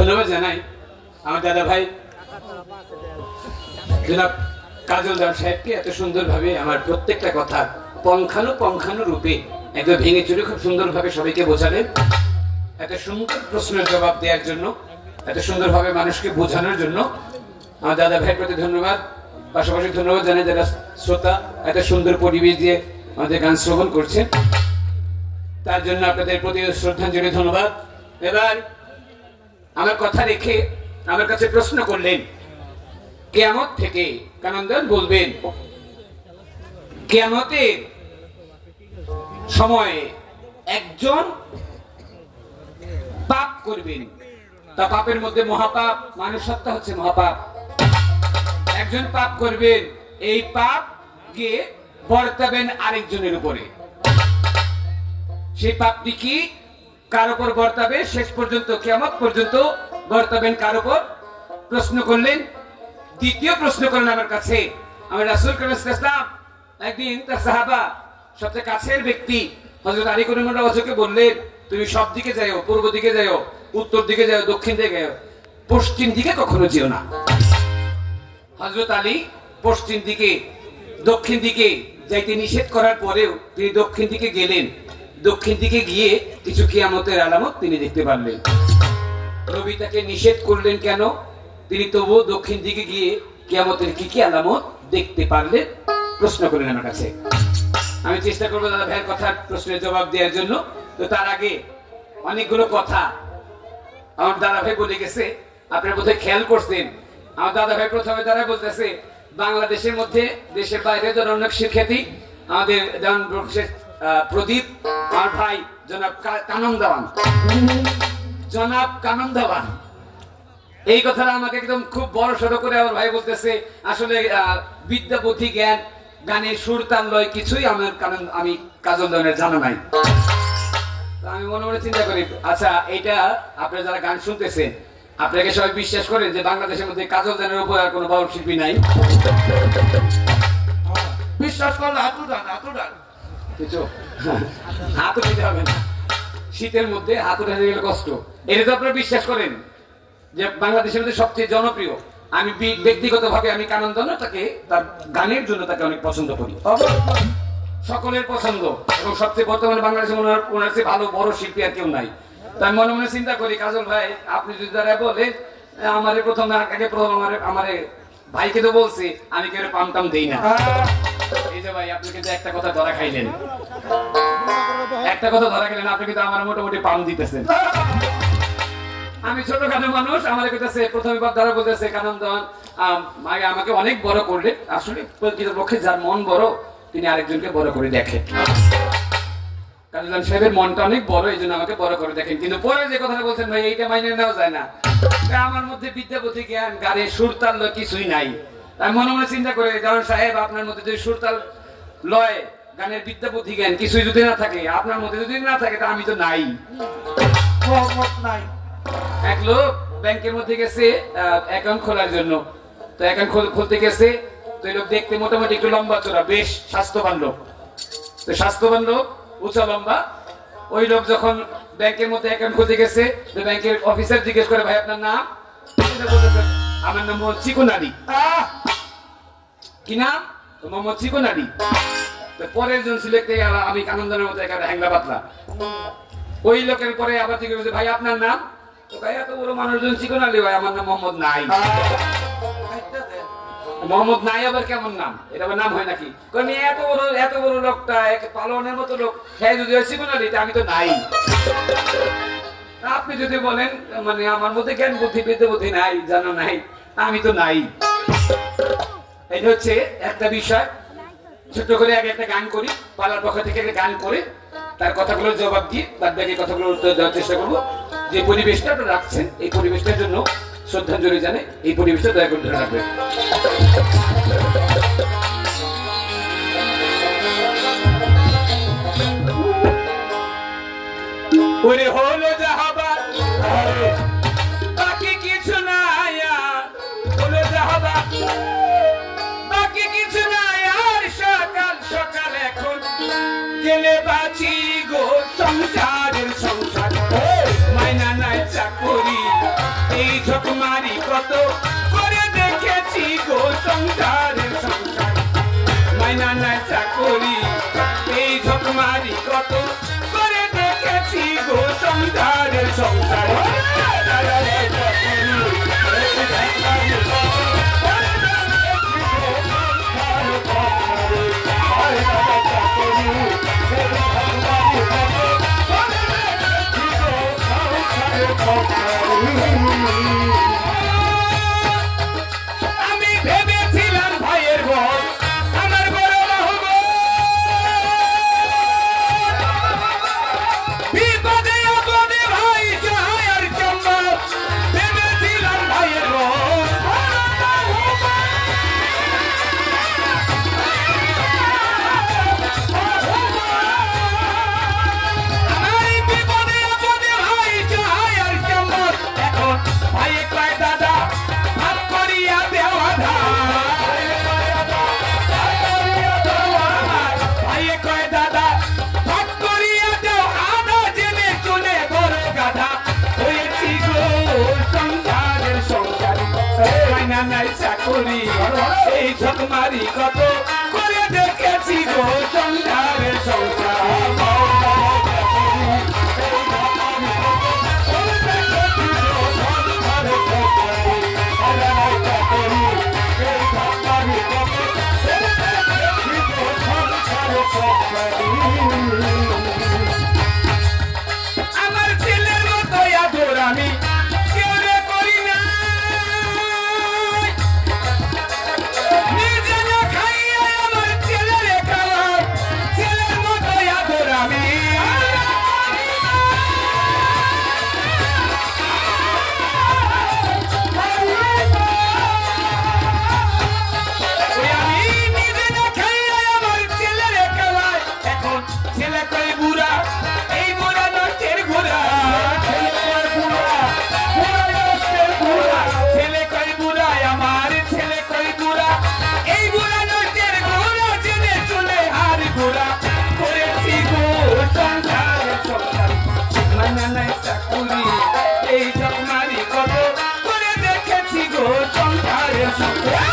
ধন্যবাদ জানাই আমার দাদা ভাই জনাব কাজল দার সাহেবকে এত সুন্দরভাবে আমার প্রত্যেকটা কথা পঙ্খানু রূপে একদম ভেঙে চুরে খুব সুন্দরভাবে সবাইকে বোঝালেন। এত সুন্দর প্রশ্নের জবাব দেওয়ার জন্য, এত সুন্দরভাবে মানুষকে বোঝানোর জন্য আমার দাদা ভাইয়ের প্রতি ধন্যবাদ। পাশাপাশি ধন্যবাদ জানাই যারা শ্রোতা এত সুন্দর পরিবেশ দিয়ে আমাদের গান শ্রবণ করছেন, তার জন্য আপনাদের প্রতি শ্রদ্ধাঞ্জলি ধন্যবাদ। এবার আমার কথা রেখে আমার কাছে প্রশ্ন করলেন কিয়ামত থেকে কানন্দন বলবেন কিয়ামতের সময়ে একজন পাপ করবেন, তা পাপের মধ্যে মহাপাপ, মানুষ হত্যা হচ্ছে মহাপাপ। একজন পাপ করবেন, এই পাপ গিয়ে বর্তাবেন আরেকজনের উপরে। সেই পাপটি কি কার উপর বর্তাবে? শেষ পর্যন্ত কিয়ামত পর্যন্ত বর্তাবেন কার উপর? প্রশ্ন করলেন। দ্বিতীয় প্রশ্ন করলেন আমার কাছে আমার রাসূল করিম সাল্লাল্লাহু আলাইহি ওয়াসাল্লাম। একদিন তার সাহাবা সবচেয়ে কাছের ব্যক্তি হযরত আলী রাদিয়াল্লাহু আনহুকে বললেন, তুমি সব দিকে যাও, পূর্ব দিকে যাও, উত্তর দিকে যাও, দক্ষিণ দিকে যাও, পশ্চিম দিকে কখনো যেও না। হযরত আলী পশ্চিম দিকে দক্ষিণ দিকে যাইতে নিষেধ করার পরেও তিনি দক্ষিণ দিকে গেলেন। দক্ষিণ দিকে গিয়ে কিছু কিয়ামতের আলামত তিনি দেখতে পারলেন। নবী তাকে নিষেধ করলেন কেন? তিনি তবুও দক্ষিণ দিকে গিয়ে কিয়ামতের কি কি আলামত দেখতে পারলেন প্রশ্ন করলেন আমার কাছে। আমি চেষ্টা করবো দাদা ভাইয়ের কথার প্রশ্নের জবাব দেওয়ার জন্য। তো তার আগে অনেকগুলো কথা আমার দাদা ভাই বলে গেছে, আপনারা বোধহয় খেয়াল করছেন। আমার দাদা ভাই প্রথমে তারা বলতেছে বাংলাদেশের মধ্যে দেশের বাইরে যারা অনেক শিক্ষার্থী আমাদের প্রদীপ আমার ভাই জনাব কানন দেওয়ান এই কথাটা আমাকে একদম খুব বড় সড়ো করে আমার ভাই বলতেছে আসলে বিদ্যা বুদ্ধি জ্ঞান গানের সুর তাল লয় কিছুই আমি কাজল দেওয়ানের জানা নাই। আমি মনে মনে চিন্তা করি আচ্ছা এটা আপনারা যারা গান শুনতেছেন আপনাকে সবাই বিশ্বাস করেন যে বাংলাদেশের মধ্যে কাজল দেওয়ানের উপর আর কোনো বাউল শিল্পী নাই? বিশ্বাস করলে হাত উঠান কিছু হাত উঠাতে হবে না, শীতের মধ্যে হাত উঠাতে গেলে কষ্ট। এটা তো আপনারা বিশ্বাস করেন যে বাংলাদেশের মধ্যে সবচেয়ে জনপ্রিয়। আমি ব্যক্তিগতভাবে আমি কানন্দন তাকে তার গানের জন্য তাকে অনেক পছন্দ করি, সকলের পছন্দ, এবং সবচেয়ে বর্তমানে বাংলাদেশে ওনার চেয়ে ভালো বড় শিল্পী আর কেউ নাই। তাই মনে মনে চিন্তা করি কাজল ভাই আপনি যদি তারা বলেন আমারে প্রথম আমারে ভাইকে তো বলছি আমি কেউ পামটাম দেই না। এই যে ভাই আপনি কিন্তু একটা কথা ধরা খাইলেন, আপনি কিন্তু আমার মোটামুটি পাম দিতেছেন। আমি ছোটখাটো মানুষ, আমার কাছে প্রথমে দ্বারা বলতেছে কানন্দন আমাকে অনেক বড় করলে। আসলে প্রকৃতপক্ষে যার মন বড় তিনি আরেকজনকে বড় করে দেখেন। কাজল সাহেবের মনটা অনেক বড়, এই জন্য আমাকে বড় করে দেখেন। কিন্তু পরে যে কথাটা বলছেন ভাই এইটা মাইনে নেওয়া যায় না। আমার মধ্যে বিদ্যা বুদ্ধি জ্ঞান গানের সুর তাল কিছুই নাই। আমি মনে মনে চিন্তা করে কারণ সাহেব আপনার মধ্যে যদি সুর তাল লয় গানের বিদ্যা বুদ্ধি জ্ঞান কিছুই যদি না থাকে, আপনার মধ্যে যদি না থাকে তা আমি তো নাই। এক লোক ব্যাংকের মধ্যে গেছে অ্যাকাউন্ট খোলার জন্য। তো অ্যাকাউন্ট খুলতে গেছে, তো এই লোক দেখতে মোটামুটি একটু লম্বা চড়া, বেশ স্বাস্থ্যবান লোক। তো স্বাস্থ্যবান লোক উঁচা লম্বা, ওই লোক যখন ব্যাংকের মধ্যে অ্যাকাউন্ট খুলতে গেছে তো ব্যাংকের অফিসার জিজ্ঞেস করে ভাই আপনার নাম? আমার নাম মোহাম্মদ চিকন আলী। কি নাম? মোহাম্মদ চিকন আলী। পরের জন সিলেক্ট আমি কানন্দনের মতো একটা হ্যাংলা পাতলা। ওই লোকের পরে আবার জিজ্ঞেস করছে ভাই আপনার নাম? তো ভাই এত বড় মানুষজন চিকন আলী ভাই, আমার নাম মোহাম্মদ নাই। মোহাম্মদ নাই আবার কেমন নাম? এটা আবার নাম হয় নাকি? কারণ এত বড় লোকটা পালনের মতো লোক, হ্যাঁ যদি চিকন আলী আমি তো নাই। আপনি যদি বলেন মানে আমার মধ্যে জ্ঞান বুদ্ধি বিদ্যা বুদ্ধি নাই, জানা নাই, আমি তো নাই। এটা হচ্ছে একটা বিষয়। ছোট্ট করে আগে একটা গান করি, পালার পক্ষ থেকে একটা গান করে তার কথাগুলোর জবাব দিয়ে বাদ বাকি কথাগুলো উত্তর দেওয়ার চেষ্টা করবো। যে পরিবেশটা আপনারা রাখছেন এই পরিবেশটার জন্য শ্রদ্ধাঞ্জলি জানে, এই পরিবেশটা দয়া করে ধরে রাখবেন। ওরে হলো জাহাবাদ বাকি কিছু নাই, হলো জাহাবাদ বাকি কিছু নাই, আর সকাল সকাল এখন গেলে বাঁচি গো সংসারের সংসার। মাইনা নাই চাকরি এই ঝকমারি কত করে দেখেছি গো সংসারের সংসার মাইনা নাই চাকরি এই ঝকমারি কত করে দেখেছি গো সংসারের সংসার আমি ভেবেছিলাম ভাইয়ের ঘর আমার বড় বাহুব বিপদে আপদে ভাই চায় আর চম্বল ভেবেছিলাম ভাইয়ের ঘর আমার বিপদে আপদে ভাই চায় আর চম্বল এখন ভাইয়ে কয় দাদা ভাত করিয়া দেওয়া ভাইয়ে কয় দাদা ভাত করিয়া দেও আধা জেনে চলে বড় গাধা হয়েছি গো সংসারের সংসার মাইনা নাই চাকরি এই ঝকমারি কত করে দেখেছি গো সংসারের সংসার আমার ছেলের মতো আদর আমি কেউ রে করি না নিজে না খাইয়া আমার ছেলের খাওয়াই ছেলের মতো আদর আমি ওই আমি নিজে না খাইয়া আমার ছেলের খাওয়াই এখন ছেলে কই বুড়া এই বুড়া নষ্টের ঘোড়া ছেলে কই বুড়া আমার ছেলে কই বুড়া এই বুড়া নষ্টের ঘোড়া জেনে চলে আর ঘোড়া করেছি গো সংসারের সংসার মানা নাই চাকুরি এই ঝকমারি কত করে দেখেছি গো সংসারের সংসার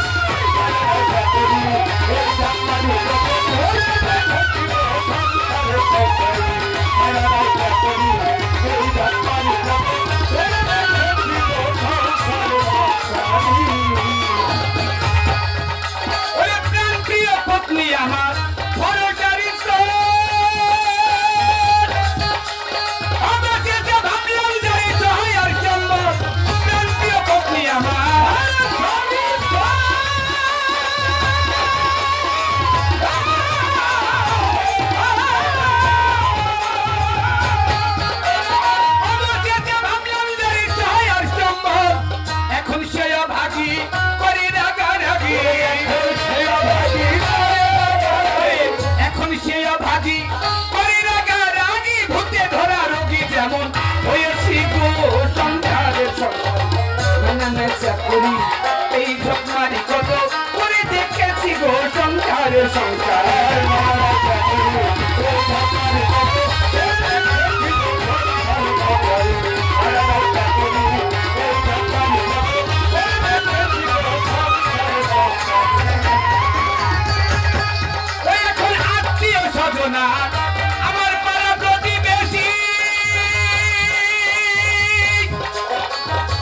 ওরে প্রাণ প্রিয় পত্নী আমার ভরসারি আমাকে যে ভাবলাম যাই সহায় আর চম্বল প্রাণ প্রিয় পত্নী আমার আমাকে যে ভাবলাম যাই সহায় আর চম্বল এখন সে ভাগি করি রাগারাগি এখন সে ভাগি করি রাগারাগি ভূতে ধরা রোগী যেমন হয়েছি গো সংসারের সংসার মানা নাই চাকরি এই ঝকমারি কত করে দেখেছি গো সংসারের সংসার ওই এখন আত্মীয় স্বজনা আমার পাড়া প্রতিবেশী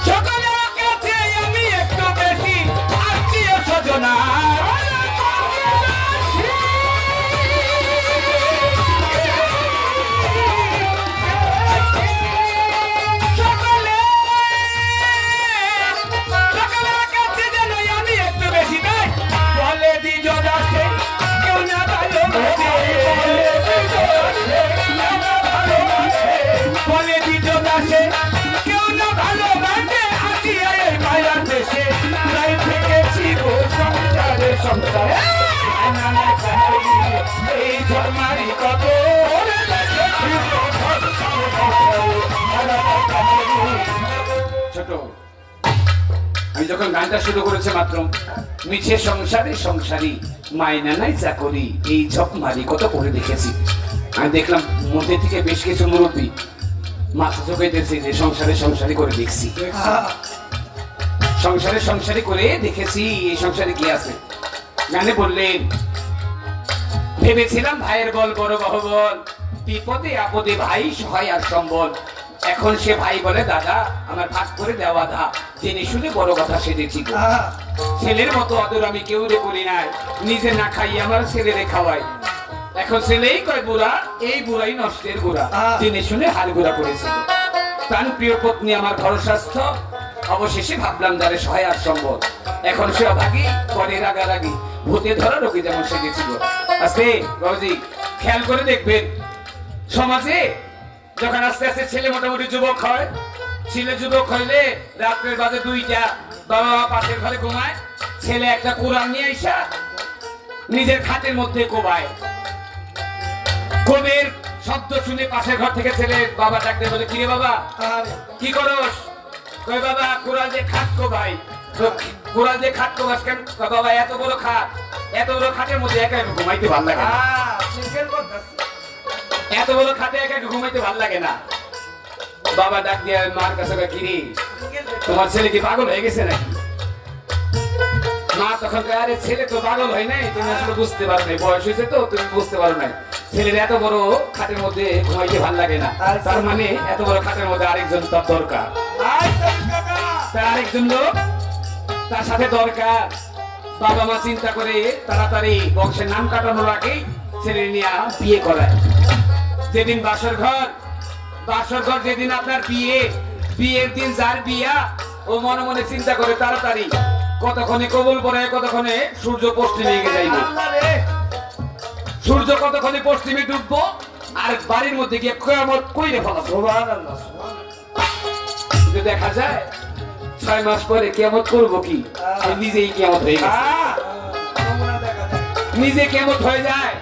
সকলের কাছে আমি একটু বেশি আত্মীয় স্বজনা সকলের কাছে যেন আমি একটু বেশি নাই বলে দিজন আছে কেউ না ভালোবাসে বলে দিজন আছে কেউ না ভালোবাসে আসিয়া এই মায়ার দেশে তাই থেকেছি গো সংসারে সংসারে এই ঝকমারি কত ছোট আমি যখন গানটা শুরু করেছে মাত্র মিছে সংসারে সংসারী মাইনা নাই চাকরি এই ঝকমারি কত করে দেখেছি আমি দেখলাম মধ্যে থেকে বেশ কিছু মুরব্বী মাথা চোখাইতেছে যে সংসারে সংসারী করে দেখছি সংসারে করে দেখেছি এই সংসারে কি আছে। গানে বললেন, ভেবেছিলাম ভাইয়ের বল বড় বাহুবল, বিপদে আপদে ভাই সহায় আর সম্বল। এখন সে ভাই বলে দাদা আমার ভাগ করে দেওয়া দা, জেনে শুনে বড় কথা সেজেছি গো। ছেলের মতো আদর আমি কেউ রে করি নাই, নিজে না খাই আমার ছেলেরে খাওয়াই। এখন ছেলেই কয় বুড়া, এই বুড়াই নষ্টের গুড়া, জেনে শুনে হাল গুড়া করেছি। প্রাণ প্রিয় পত্নী আমার ভরসাস্থ, অবশেষে ভাবলাম যারে সহায় আর সম্বল। এখন সে অভাগী করে রাগারাগি, ভূতে ধরা রোগী যেমন সেজেছিল। আস্তে বাবুজি খেয়াল করে দেখবেন, সমাজে যখন আস্তে আস্তে ছেলে মোটামুটি যুবক হয়, ছেলে যুবক হইলে রাত্রের বাজে 2টা, বাবা পাশের ঘরে ঘুমায়, ছেলে একটা কোরআন নিয়ে আইসা নিজের খাটের মধ্যে কোবায়। কোবের শব্দ শুনে পাশের ঘর থেকে ছেলে বাবা ডাকতে বলে, কিরে বাবা কি করস? কই বাবা কোরআন যে খাট কোবাই। কোরআন যে খাট কোবাস কেন? বাবা এত বড় খাট, এত বড় খাটের মধ্যে একা একা ঘুমাইতে ভালো লাগে না। এত বড় খাটে একা একা ঘুমাইতে ভালো লাগে না। বাবা ডাক দিয়ে মার কাছে কয়, কিরে তোমার ছেলে কি পাগল হয়ে গেছে নাকি? মা তখন কয়, আরে ছেলে তো পাগল হয় নাই, তুমি আসলে বুঝতে পারো নাই, বয়স হয়েছে তো তুমি বুঝতে পারো নাই। ছেলের এত বড় খাটের মধ্যে ঘুমাইতে ভালো লাগে না, তার মানে এত বড় খাটের মধ্যে আরেকজন তার দরকার, তার আরেকজন লোক তার সাথে দরকার। বাবা মা চিন্তা করে তাড়াতাড়ি বংশের নাম কাটানোর আগে ছেলে নিয়ে বিয়ে করায়। যেদিন বাসর ঘর যেদিন আপনার বিয়ের দিন যার বিয়া, ও মনে মনে চিন্তা করে তাড়াতাড়ি কতক্ষণে কবুল পড়ে, কতক্ষণে সূর্য পশ্চিমে এগিয়ে যাইবে, সূর্য কতক্ষণে পশ্চিমে ডুববো, আর বাড়ির মধ্যে গিয়ে কিয়ামত কইরে ফেলাবো। দেখা যায় 6 মাস পরে কিয়ামত করবো কি, নিজেই কিয়ামত হয়ে গেছে, নিজে কিয়ামত হয়ে যায়।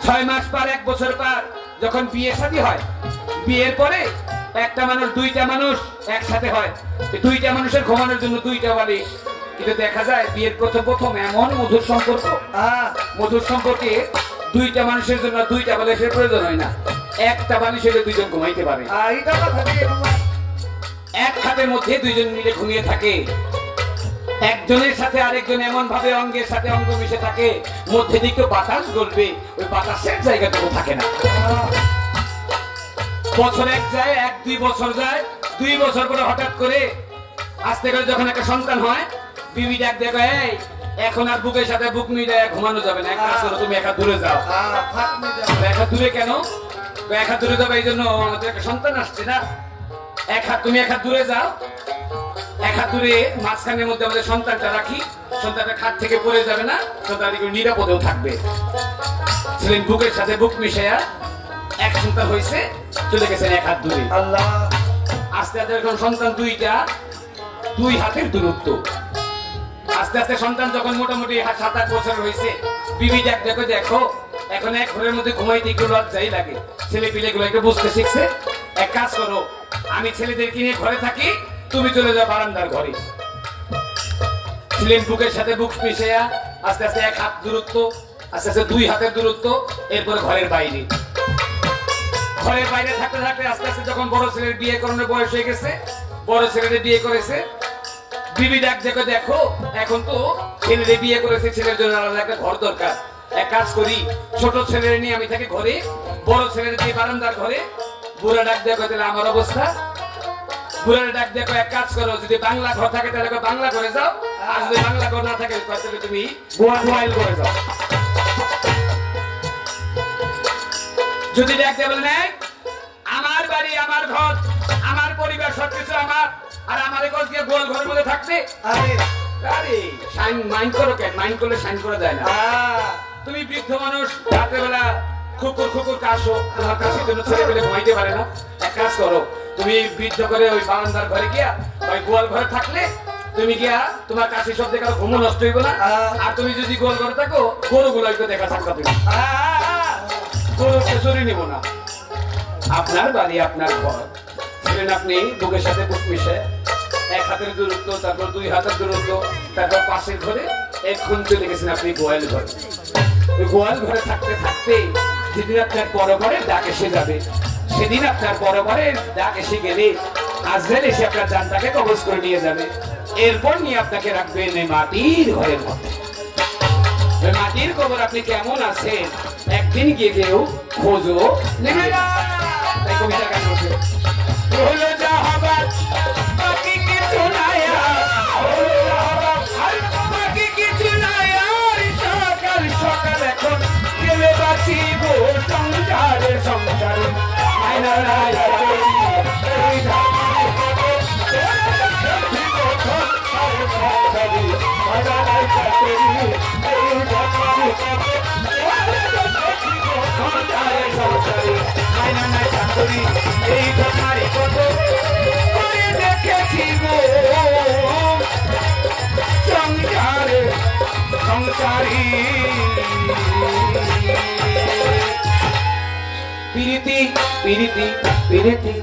6 মাস পর 1 বছর পর যখন বিয়ে শাদী হয়, বিয়ের পরে একটা মানুষ 2টা মানুষ একসাথে হয়, 2টা মানুষের ঘুমানোর জন্য 2টা বালিশ। কিন্তু দেখা যায় বিয়ের প্রথম এমন মধুর সম্পর্কে 2টা মানুষের জন্য 2টা বালিশের প্রয়োজন হয় না, একটা বালিশ হলে 2জন ঘুমাইতে পারে। এক খাটের মধ্যে 2জন মিলে ঘুমিয়ে থাকে, একজনের সাথে আরেকজন এমন ভাবে অঙ্গের সাথে অঙ্গ মিশে থাকে, মধ্যে দিকে বাতাস গলবে, ওই বাতাসের জায়গাটুকু থাকে না। বছর 1 যায়, 1-2 বছর যায়, 2 বছর পরে হঠাৎ করে আস্তে করে যখন একটা সন্তান হয়, বিবি ডাক দেখো, এই এখন আর বুকের সাথে বুক মিলায় ঘুমানো যাবে না, এক কাজ করো তুমি একা দূরে যাও। একা দূরে কেন? একা দূরে যাবে এই জন্য আমাদের একটা সন্তান আসছে না, তুমি একা দূরে যাও, একা দূরে মাঝখানের মধ্যে আমাদের সন্তানটা রাখি, সন্তানটা খাট থেকে পড়ে যাবে না, সন্তানটা নিরাপদেও থাকবে। ছিলেন বুকের সাথে বুক মিশাইয়া, এক সন্তান হয়েছে, চলে গেছেন এক হাত দূরে। আস্তে আস্তে যখন সন্তান 2টা, 2 হাতের দূরত্ব, আস্তে আস্তে সন্তান যখন মোটামুটি 7-8 বছর হয়েছে, বিবি ডাক দেখো এখন এক ঘরের মধ্যে ঘুমাইতে একটু লজ্জাই লাগে, ছেলে পিলে গুলো একটু বুঝতে শিখছে। এক কাজ করো, আমি ছেলেদেরকে নিয়ে ঘরে থাকি, তুমি চলে যাও বারান্দার ঘরে। ছিলেন বুকের সাথে বুক মিশাইয়া, আস্তে আস্তে 1 হাত দূরত্ব, আস্তে আস্তে 2 হাতের দূরত্ব, এরপরে ঘরের বাইরে থাকতে থাকতে আস্তে আস্তে যখন বড় ছেলের বিয়ে করানোর বয়স হয়ে গেছে, বড় ছেলের বিয়ে করেছে, বিবি ডাক দেখো এখন তো ছেলের বিয়ে করেছে, ছেলের জন্য আলাদা একটা ঘর দরকার। এক কাজ করি, ছোট ছেলের নিয়ে আমি থাকি ঘরে, বড় ছেলের দিয়ে বারান্দার ঘরে। বুড়া ডাক দেখো, তাহলে আমার অবস্থা? বুড়ার ডাক দেখো, এক কাজ করো, যদি বাংলা ঘর থাকে তাহলে বাংলা ঘরে যাও, আর যদি বাংলা ঘর না থাকে তাহলে তুমি গোয়াল ঘরে যাও। যদি ডাক দিয়ে বলে নেই, আমার বাড়ি, আমার ঘর, আমার পরিবার, সবকিছু আমার, আর আমার গোল ঘরের মধ্যে থাকবে, আরে মাইন্ড করো কেন? মাইন্ড করলে সাইন করা যায় না। তুমি বৃদ্ধ মানুষ, রাত্রেবেলা খুকুর কাশো, তোমার কাশির জন্য ছেলে পেলে ঘুমাইতে পারে না। এক কাজ করো, তুমি বৃদ্ধ করে ওই বারান্দার ঘরে গিয়া, ওই গোয়াল ঘরে থাকলে তুমি গিয়া তোমার কাশি সব দেখা ঘুমো নষ্ট হইব না। আর তুমি যদি গোয়াল ঘরে থাকো, গরুগুলো একটু দেখা থাকবা, তুমি গরুকে চুরি নিব না। আপনার বাড়ি, আপনার ঘর, ছিলেন আপনি বুকের সাথে বুক মিশে, 1 হাতের দূরত্ব, তারপর 2 হাতের দূরত্ব, তারপর পাশের ঘরে, এখন চলে গেছেন আপনি গোয়াল ঘরে। ওই গোয়াল ঘরে থাকতে থাকতে যেদিন আপনার পরবারের ডাক এসে যাবে, সেদিন আপনার পরবারের ডাক এসে গেলে আজরাইল এসে আপনার জানটাকে কবজ করে নিয়ে যাবে। এরপর নিয়ে আপনাকে রাখবেন এই মাটির ঘরের মধ্যে। ওই মাটির কবর আপনি কেমন আছেন একদিন গিয়ে কেউ খোঁজও নেবে না। তাই কবিতা গান হচ্ছে, হলো যা হবার বাকি কিছু নাই আর, বাকি কিছু নাই আর, সকাল সকাল এখন গেলে বাঁচিব সংসারে সংসারে মাইনা নাই এই ঘটনারই কত করে দেখেছি গো সংসারে সংসারী। পিরিতি পিরিতি পিরিতি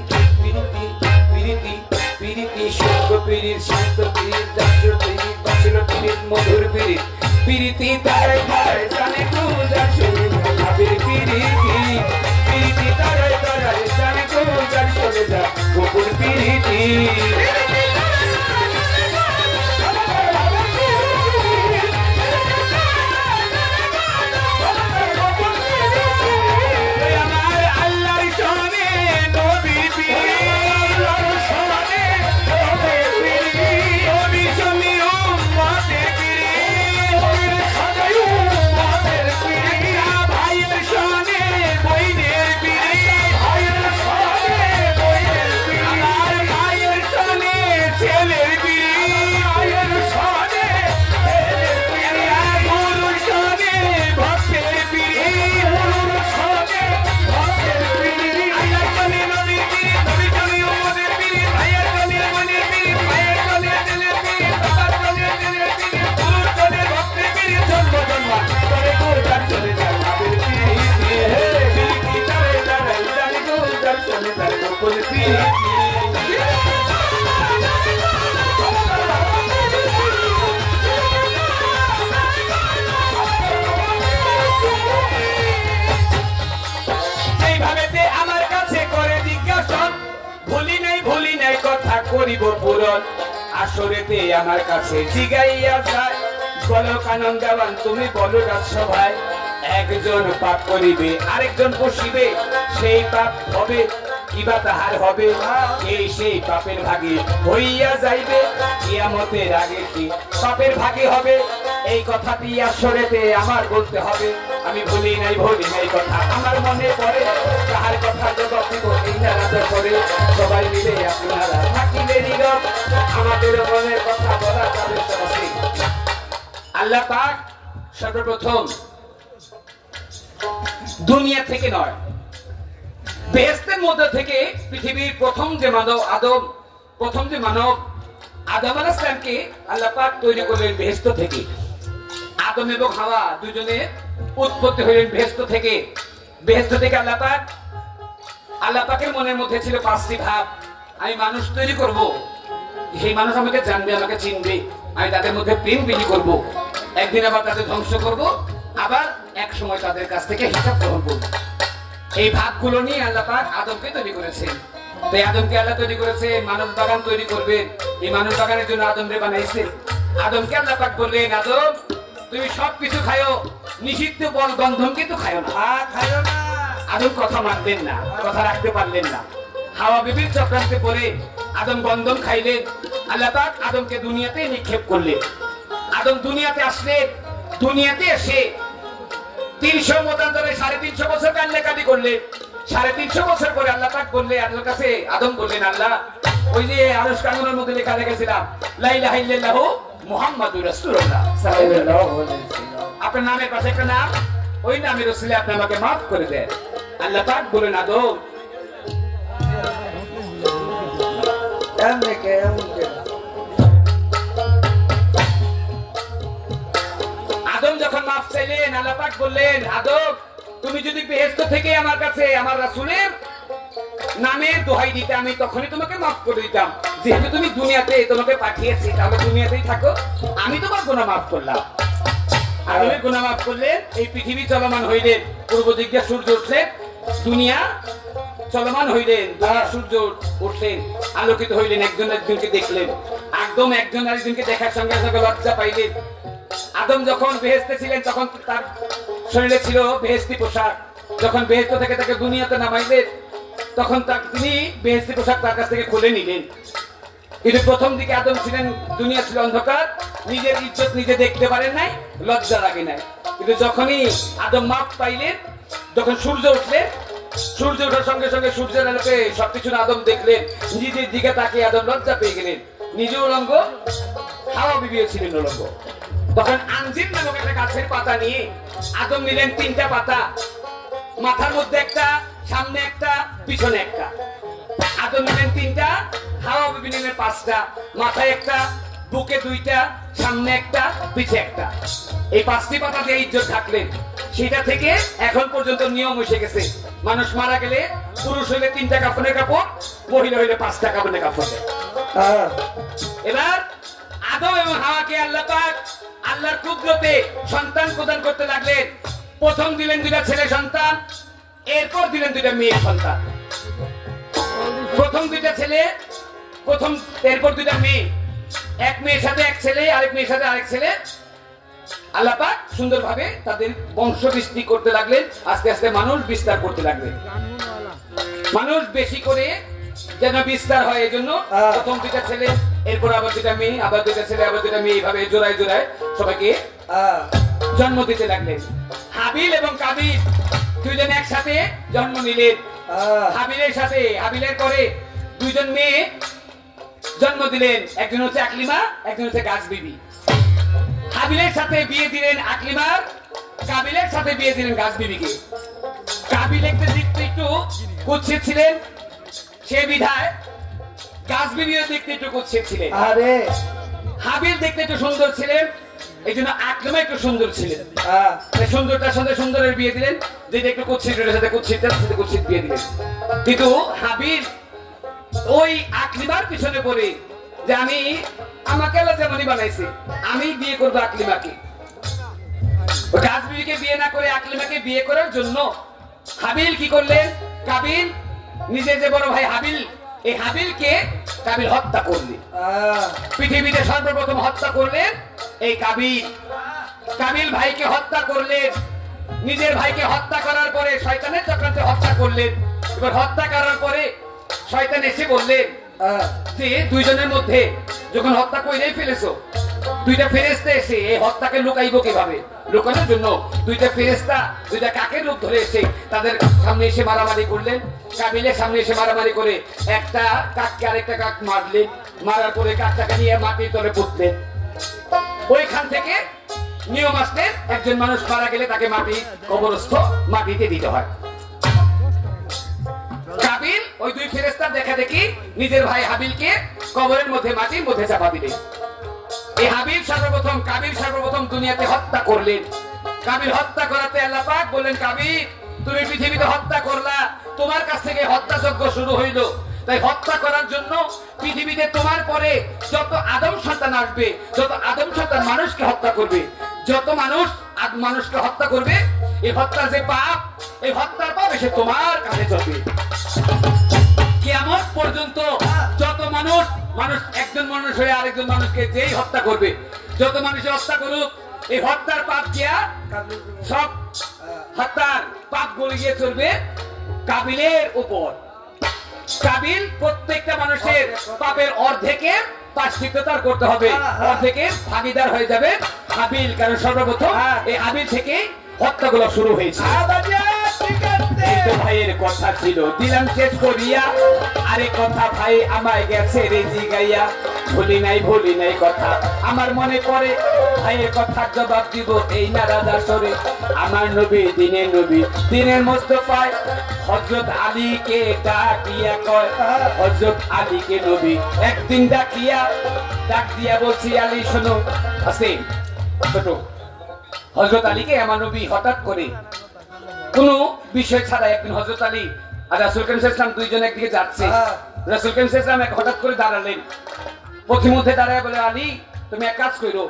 পিরিতি পিরিতি পিরিতি সত্য পিরিত শান্ত পিরিত দাস্য পিরিত বাসিল পিরিত মধুর পিরিত পিরিতি তারাই তারাই জানে পূজা চলে ভাবের পিরিতি পিরিতি তারাই তারাই জানে পূজা চলে যা গোপুর পিরিতি। করিব পূরণ আসরেতে আমার কাছে জিগাইয়া যায় বলো কানন দেওয়ান তুমি বলো রাজসভায় একজন পাপ করিবে আরেকজন বসিবে সেই পাপ হবে কিবা তাহার হবে এই সেই পাপের ভাগে হইয়া যাইবে কিয়ামতের আগে কি পাপের ভাগে হবে এই কথাটি আসরেতে আমার বলতে হবে আমি ভুলি নাই কথা আমার মনে পড়ে তাহার কথা জবাব দিব এই নারাজ করে সবাই মিলে আপনারা থাকিলে নীরব আমাদের মনের কথা বলা যাবে সবাই। আল্লাহ পাক সর্বপ্রথম দুনিয়া থেকে নয় বেহেশতের মধ্যে থেকে পৃথিবীর প্রথম যে মানব আদম আলাইহিস সালামকে আল্লাহ পাক তৈরি করলেন বেহেশত থেকে। আদম এবং হাওয়া দুজনে উৎপত্তি হলেন বেহেশত থেকে। বেহেশত থেকে আল্লাহ পাকের মনের মধ্যে ছিল পাঁচটি ভাব। আমি মানুষ তৈরি করব, সেই মানুষ আমাকে জানবে আমাকে চিনবে, আমি তাদের মধ্যে প্রেম বিলি করব, একদিন আবার তাদের ধ্বংস করব, আবার এক সময় তাদের কাছ থেকে হিসাব গ্রহণ করব। এই ভাবগুলো নিয়ে আল্লাহ পাক আদমকে তৈরি করেছেন। তাই আদমকে আল্লাহ তৈরি করেছে মানব বাগান তৈরি করবেন। এই মানব বাগানের জন্য আদমকে বানাইছে। আদমকে আল্লাহ পাক বললেন আদম তুমি সবকিছু খায়ো, নিষিদ্ধ বল গন্ধম কিন্তু খায়ো না। আদম কথা মানলেন না, কথা রাখতে পারলেন না। হাওয়া বিবির চক্রান্তে পড়ে আদম গন্ধম খাইলেন। আল্লাহ পাক আদমকে দুনিয়াতে নিক্ষেপ করলেন। আদম দুনিয়াতে আসলেন। দুনিয়াতে এসে 300 মতান্তরে 350 বছর কান্নাকাটি করলেন। 350 বছর পরে আল্লাহ পাক বললেন আল্লাহর কাছে আদম বললেন আল্লাহ ওই যে আরশ কানুনের মধ্যে লেখা রেখেছিলাম লা ইলাহা ইল্লাল্লাহু মুহাম্মাদুর রাসূলুল্লাহ সাল্লাল্লাহু আলাইহি ওয়াসাল্লাম, আপনার নামের পাশে একটা নাম, ওই নামের ওসিলে আপনি আমাকে maaf করে দেন। আল্লাহ পাক বলেন আদম আদম যখন মাফ চাইলেন আল্লাহ পাক বললেন আদম তুমি যদি বেহেশত থেকে আমার কাছে আমার রাসূলের নামে দোহাই দিতে আমি তখনই তোমাকে মাফ করে দিতাম। যেহেতু তুমি দুনিয়াতে তোমাকে পাঠিয়েছি তাহলে দুনিয়াতেই থাকো, আমি তোমার গুনাহ মাফ করলাম। আদমের গুনাহ মাফ করলেন। এই পৃথিবী চলমান হইলেন, পূর্ব দিকে সূর্য উঠছে, দুনিয়া চলমান হইলেন, সূর্য উঠলেন, আলোকিত হইলেন, একজন একজনকে দেখলেন, একদম একজন আরেকজনকে দেখার সঙ্গে সঙ্গে লজ্জা পাইলেন। আদম যখন বেহেশতে ছিলেন তখন তার শরীরে ছিল বেহেশতি পোশাক, যখন বেহেশত থেকে তাকে দুনিয়াতে নামাইলেন তখন তিনি বেহেশতি পোশাক তার কাছ থেকে খুলে নিলেন। কিন্তু প্রথম দিকে আদম ছিলেন, দুনিয়া ছিল অন্ধকার, নিজের ইজ্জত নিজে দেখতে পারেন নাই, লজ্জা লাগে নাই। কিন্তু যখনই আদম মাপ পাইলেন, যখন সূর্য উঠলেন, সূর্য ওঠার সঙ্গে সঙ্গে সূর্যের আলোকে সবকিছু আদম দেখলেন, নিজের দিকে তাকিয়ে আদম লজ্জা পেয়ে গেলেন। নিজে উলঙ্গ, হাওয়া বিবিও ছিলেন উলঙ্গ। তখন আঞ্জির নামক একটা গাছের পাতা নিয়ে আদম নিলেন 3টা পাতা, মাথার মধ্যে একটা, সামনে একটা, পিছনে একটা। আদম নিলেন 3টা, হাওয়া বিবি নিলেন 5টা, মাথায় একটা, বুকে 2টা, সামনে একটা, পিছে একটা। এই 5টি পাতা দিয়ে ইজ্জত থাকলেন। সেটা থেকে এখন পর্যন্ত নিয়ম এসে গেছে, মানুষ মারা গেলে পুরুষ হইলে 3টা কাফনের কাপড়, মহিলা হইলে 5টা কাফনের কাপড়। এবার আদম এবং হাওয়াকে আল্লাহ পাক আল্লাহর কুদরতে সন্তান প্রদান করতে লাগলেন। প্রথম দিলেন 2টা ছেলে সন্তান, এরপর দিলেন 2টা মেয়ে সন্তান। প্রথম 2টা ছেলে, এরপর 2টা মেয়ে, এক মেয়ের সাথে এক ছেলে, আরেক মেয়ের সাথে আরেক ছেলে। আল্লাহ পাক সুন্দরভাবে তাদের বংশ বৃদ্ধি করতে লাগলেন। আস্তে আস্তে মানুষ বিস্তার করতে লাগলেন, মানুষ বেশি করে যেন বিস্তার হয়, এই জন্য প্রথম 2টা ছেলে, এরপর আবার 2টা মেয়ে, আবার 2টা ছেলে, আবার 2টা মেয়ে, এইভাবে জোড়ায় জোড়ায় সবাইকে জন্ম দিতে লাগলেন। হাবিল এবং কাবিল দুইজন একসাথে জন্ম নিলেন। হাবিলের সাথে, হাবিলের পরে 2জন মেয়ে জন্ম দিলেন, একজন হচ্ছে আকলিমা, একজন হচ্ছে গাছ বিবি। হাবিলের সাথে বিয়ে দিলেন আকলিমার, কাবিলের সাথে বিয়ে দিলেন গাছ বিবিকে। কাবিল একটু কুৎসিত ছিলেন, সে বিধায় গাছ বিবিও দেখতে একটু কুৎসিত ছিলেন। আরে হাবিল দেখতে একটু সুন্দর ছিলেন, এই জন্য আকলিমা একটু সুন্দর ছিলেন। সুন্দরটার সাথে সুন্দরের বিয়ে দিলেন, যেটা একটু কুৎসিতের সাথে কুৎসিত বিয়ে দিলেন। কিন্তু হাবিল ওই আকলিমার পিছনে পড়ে যে আমাকে আল্লাহ যেমনই বানাইছে, আমি বিয়ে করবো আকলিমাকে। গাছ বিবিকে বিয়ে না করে আকলিমাকে বিয়ে করার জন্য হাবিল কি করলেন? কাবিল নিজের যে বড় ভাই হাবিল, এই হাবিলকে কাবিল হত্যা করলেন। পৃথিবীতে সর্বপ্রথম হত্যা করলেন এই কাবিল। কাবিল ভাইকে হত্যা করলেন, নিজের ভাইকে হত্যা করার পরে শয়তানের চক্রান্তে হত্যা করলেন। এবার হত্যা করার পরে শয়তান এসে বললেন যে 2জনের মধ্যে যখন হত্যা কইরাই ফেলেছো, 2টা ফেরেশতা এসে এই হত্যাকে লুকাইবো কিভাবে? লুকানোর জন্য 2টা ফেরেশতা 2টা কাকের রূপ ধরে এসে তাদের সামনে এসে মারামারি করলেন। কাবিলের সামনে এসে মারামারি করে একটা কাককে আরেকটা কাক মারলেন, মারার পরে কাকটাকে নিয়ে মাটির তলে পুঁতলেন। ওইখান থেকে নিয়ম আসলে একজন মানুষ মারা গেলে তাকে মাটি কবরস্থ মাটিতে দিতে হয়। কাবিল ওই 2 ফেরেশতার দেখা দেখি নিজের ভাই হাবিলকে কবরের মধ্যে, মাটির মধ্যে চাপা দিলেন। এই হাবিল সর্বপ্রথম, কাবিল সর্বপ্রথম দুনিয়াতে হত্যা করলেন। কাবিল হত্যা করাতে আল্লাহ পাক বললেন, কাবিল তুমি পৃথিবীতে হত্যা করলা, তোমার কাছ থেকে হত্যাযজ্ঞ শুরু হইল। তাই হত্যা করার জন্য পৃথিবীতে তোমার পরে যত আদম সন্তান আসবে, যত আদম সন্তান মানুষকে হত্যা করবে, যত মানুষকে হত্যা করবে, এই হত্যার যে পাপ, এই হত্যার পাপ এসে তোমার কাছে যাবে। কিয়ামত পর্যন্ত যত মানুষ একজন মানুষ হয়ে আরেকজন মানুষকে যেই হত্যা করবে, যত মানুষের হত্যা করুক, এই হত্যার পাপ গিয়া সব হত্যার পাপ গলে গিয়ে চলবে কাবিলের উপর। কাবিল প্রত্যেকটা মানুষের পাপের অর্ধেকের প্রায়শ্চিত্ততার করতে হবে, অর্ধেকের ভাগিদার হয়ে যাবে হাবিল। কারণ সর্বপ্রথম এই হাবিল থেকে হত্যাগুলো শুরু হয়েছে। ভাইয়ের কথা ছিল দিলাম শেষ করিয়া, আরে কথা ভাই আমায় গেছে রেজি গাইয়া। ভুলি নাই কথা আমার মনে পড়ে, ভাইয়ের কথার জবাব দিব এই না রাজা সরে। আমার নবী দিনের মোস্তফায় হযরত আলীকে ডাকিয়া কয়, হযরত আলীকে নবী একদিন ডাক দিয়া বলছি, আলী শোনো। আছে ছোট হযরত আলীকে আমার নবী হঠাৎ করে কোন বিষয় ছাড়া একদিন হযরত আলী আর রাসূল করিম সাল্লাল্লাহু আলাইহি ওয়াসাল্লাম 2জন একদিকে যাচ্ছে। রাসূল করিম সাল্লাল্লাহু আলাইহি ওয়াসাল্লাম হঠাৎ করে দাঁড়ালেন, পথিমধ্যে দাঁড়ায় বলে, আলী তুমি এক কাজ করো,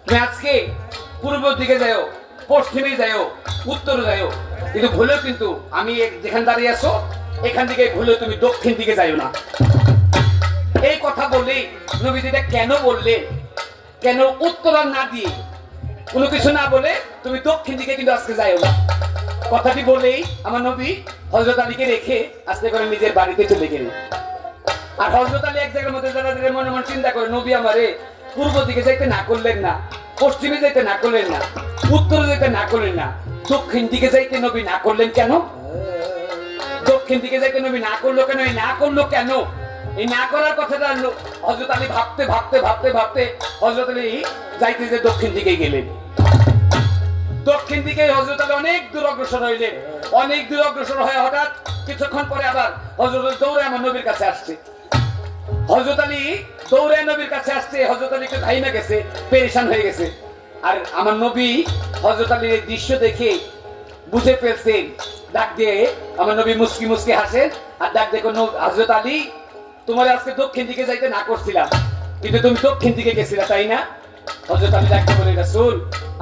তুমি আজকে পূর্ব দিকে যাও, পশ্চিমে যাও, উত্তরে যাও, কিন্তু ভুলেও কিন্তু আমি যেখানে দাঁড়িয়ে আছো এখান থেকে ভুলে তুমি দক্ষিণ দিকে যাইও না। এই কথা বলে নবীজিটা কেন বললেন, কেন উত্তর না দিয়ে কোনো কিছু না বলে তুমি দক্ষিণ দিকে কিন্তু আজকে যাইও না, কথাটি বলেই আমার নবী হযরত আলীকে রেখে আস্তে করে নিজের বাড়িতে চলে গেলেন। আর হযরত আলী এক জায়গার মধ্যে দাঁড়া মনে মনে চিন্তা করে, নবী আমারে পূর্ব দিকে যাইতে না করলেন না, পশ্চিমে যাইতে না করলেন না, উত্তরে যাইতে না করলেন না, দক্ষিণ দিকে যাইতে নবী না করলেন কেন? দক্ষিণ দিকে যাইতে নবী না করলো কেন? এই না করলো কেন? এই না করার কথাটা হযরত আলী ভাবতে ভাবতে ভাবতে ভাবতে হযরত আলী যাইতে যে দক্ষিণ দিকে গেলেন। দক্ষিণ দিকে হযরত আলী অনেক দূর অগ্রসর হইলেন। অনেক দূর অগ্রসর হয়ে হঠাৎ কিছুক্ষণ পরে আবার হযরত আলী দৌড়ে আমার নবীর কাছে আসছে। হযরত আলী দৌড়ে নবীর কাছে আসছে। হযরত আলী একটু ঘাইমে গেছে, পেরেশান হয়ে গেছে। আর আমার নবী হযরত আলীর এই দৃশ্য দেখে বুঝে ফেলছেন। ডাক দিয়ে আমার নবী মুস্কি মুস্কি হাসেন আর ডাক দেখো, হযরত আলী তোমার আজকে দক্ষিণ দিকে যাইতে না করছিলাম, কিন্তু তুমি দক্ষিণ দিকে গেছিলা তাই না? হযরত আলী ডাকতে বলে, রাসূল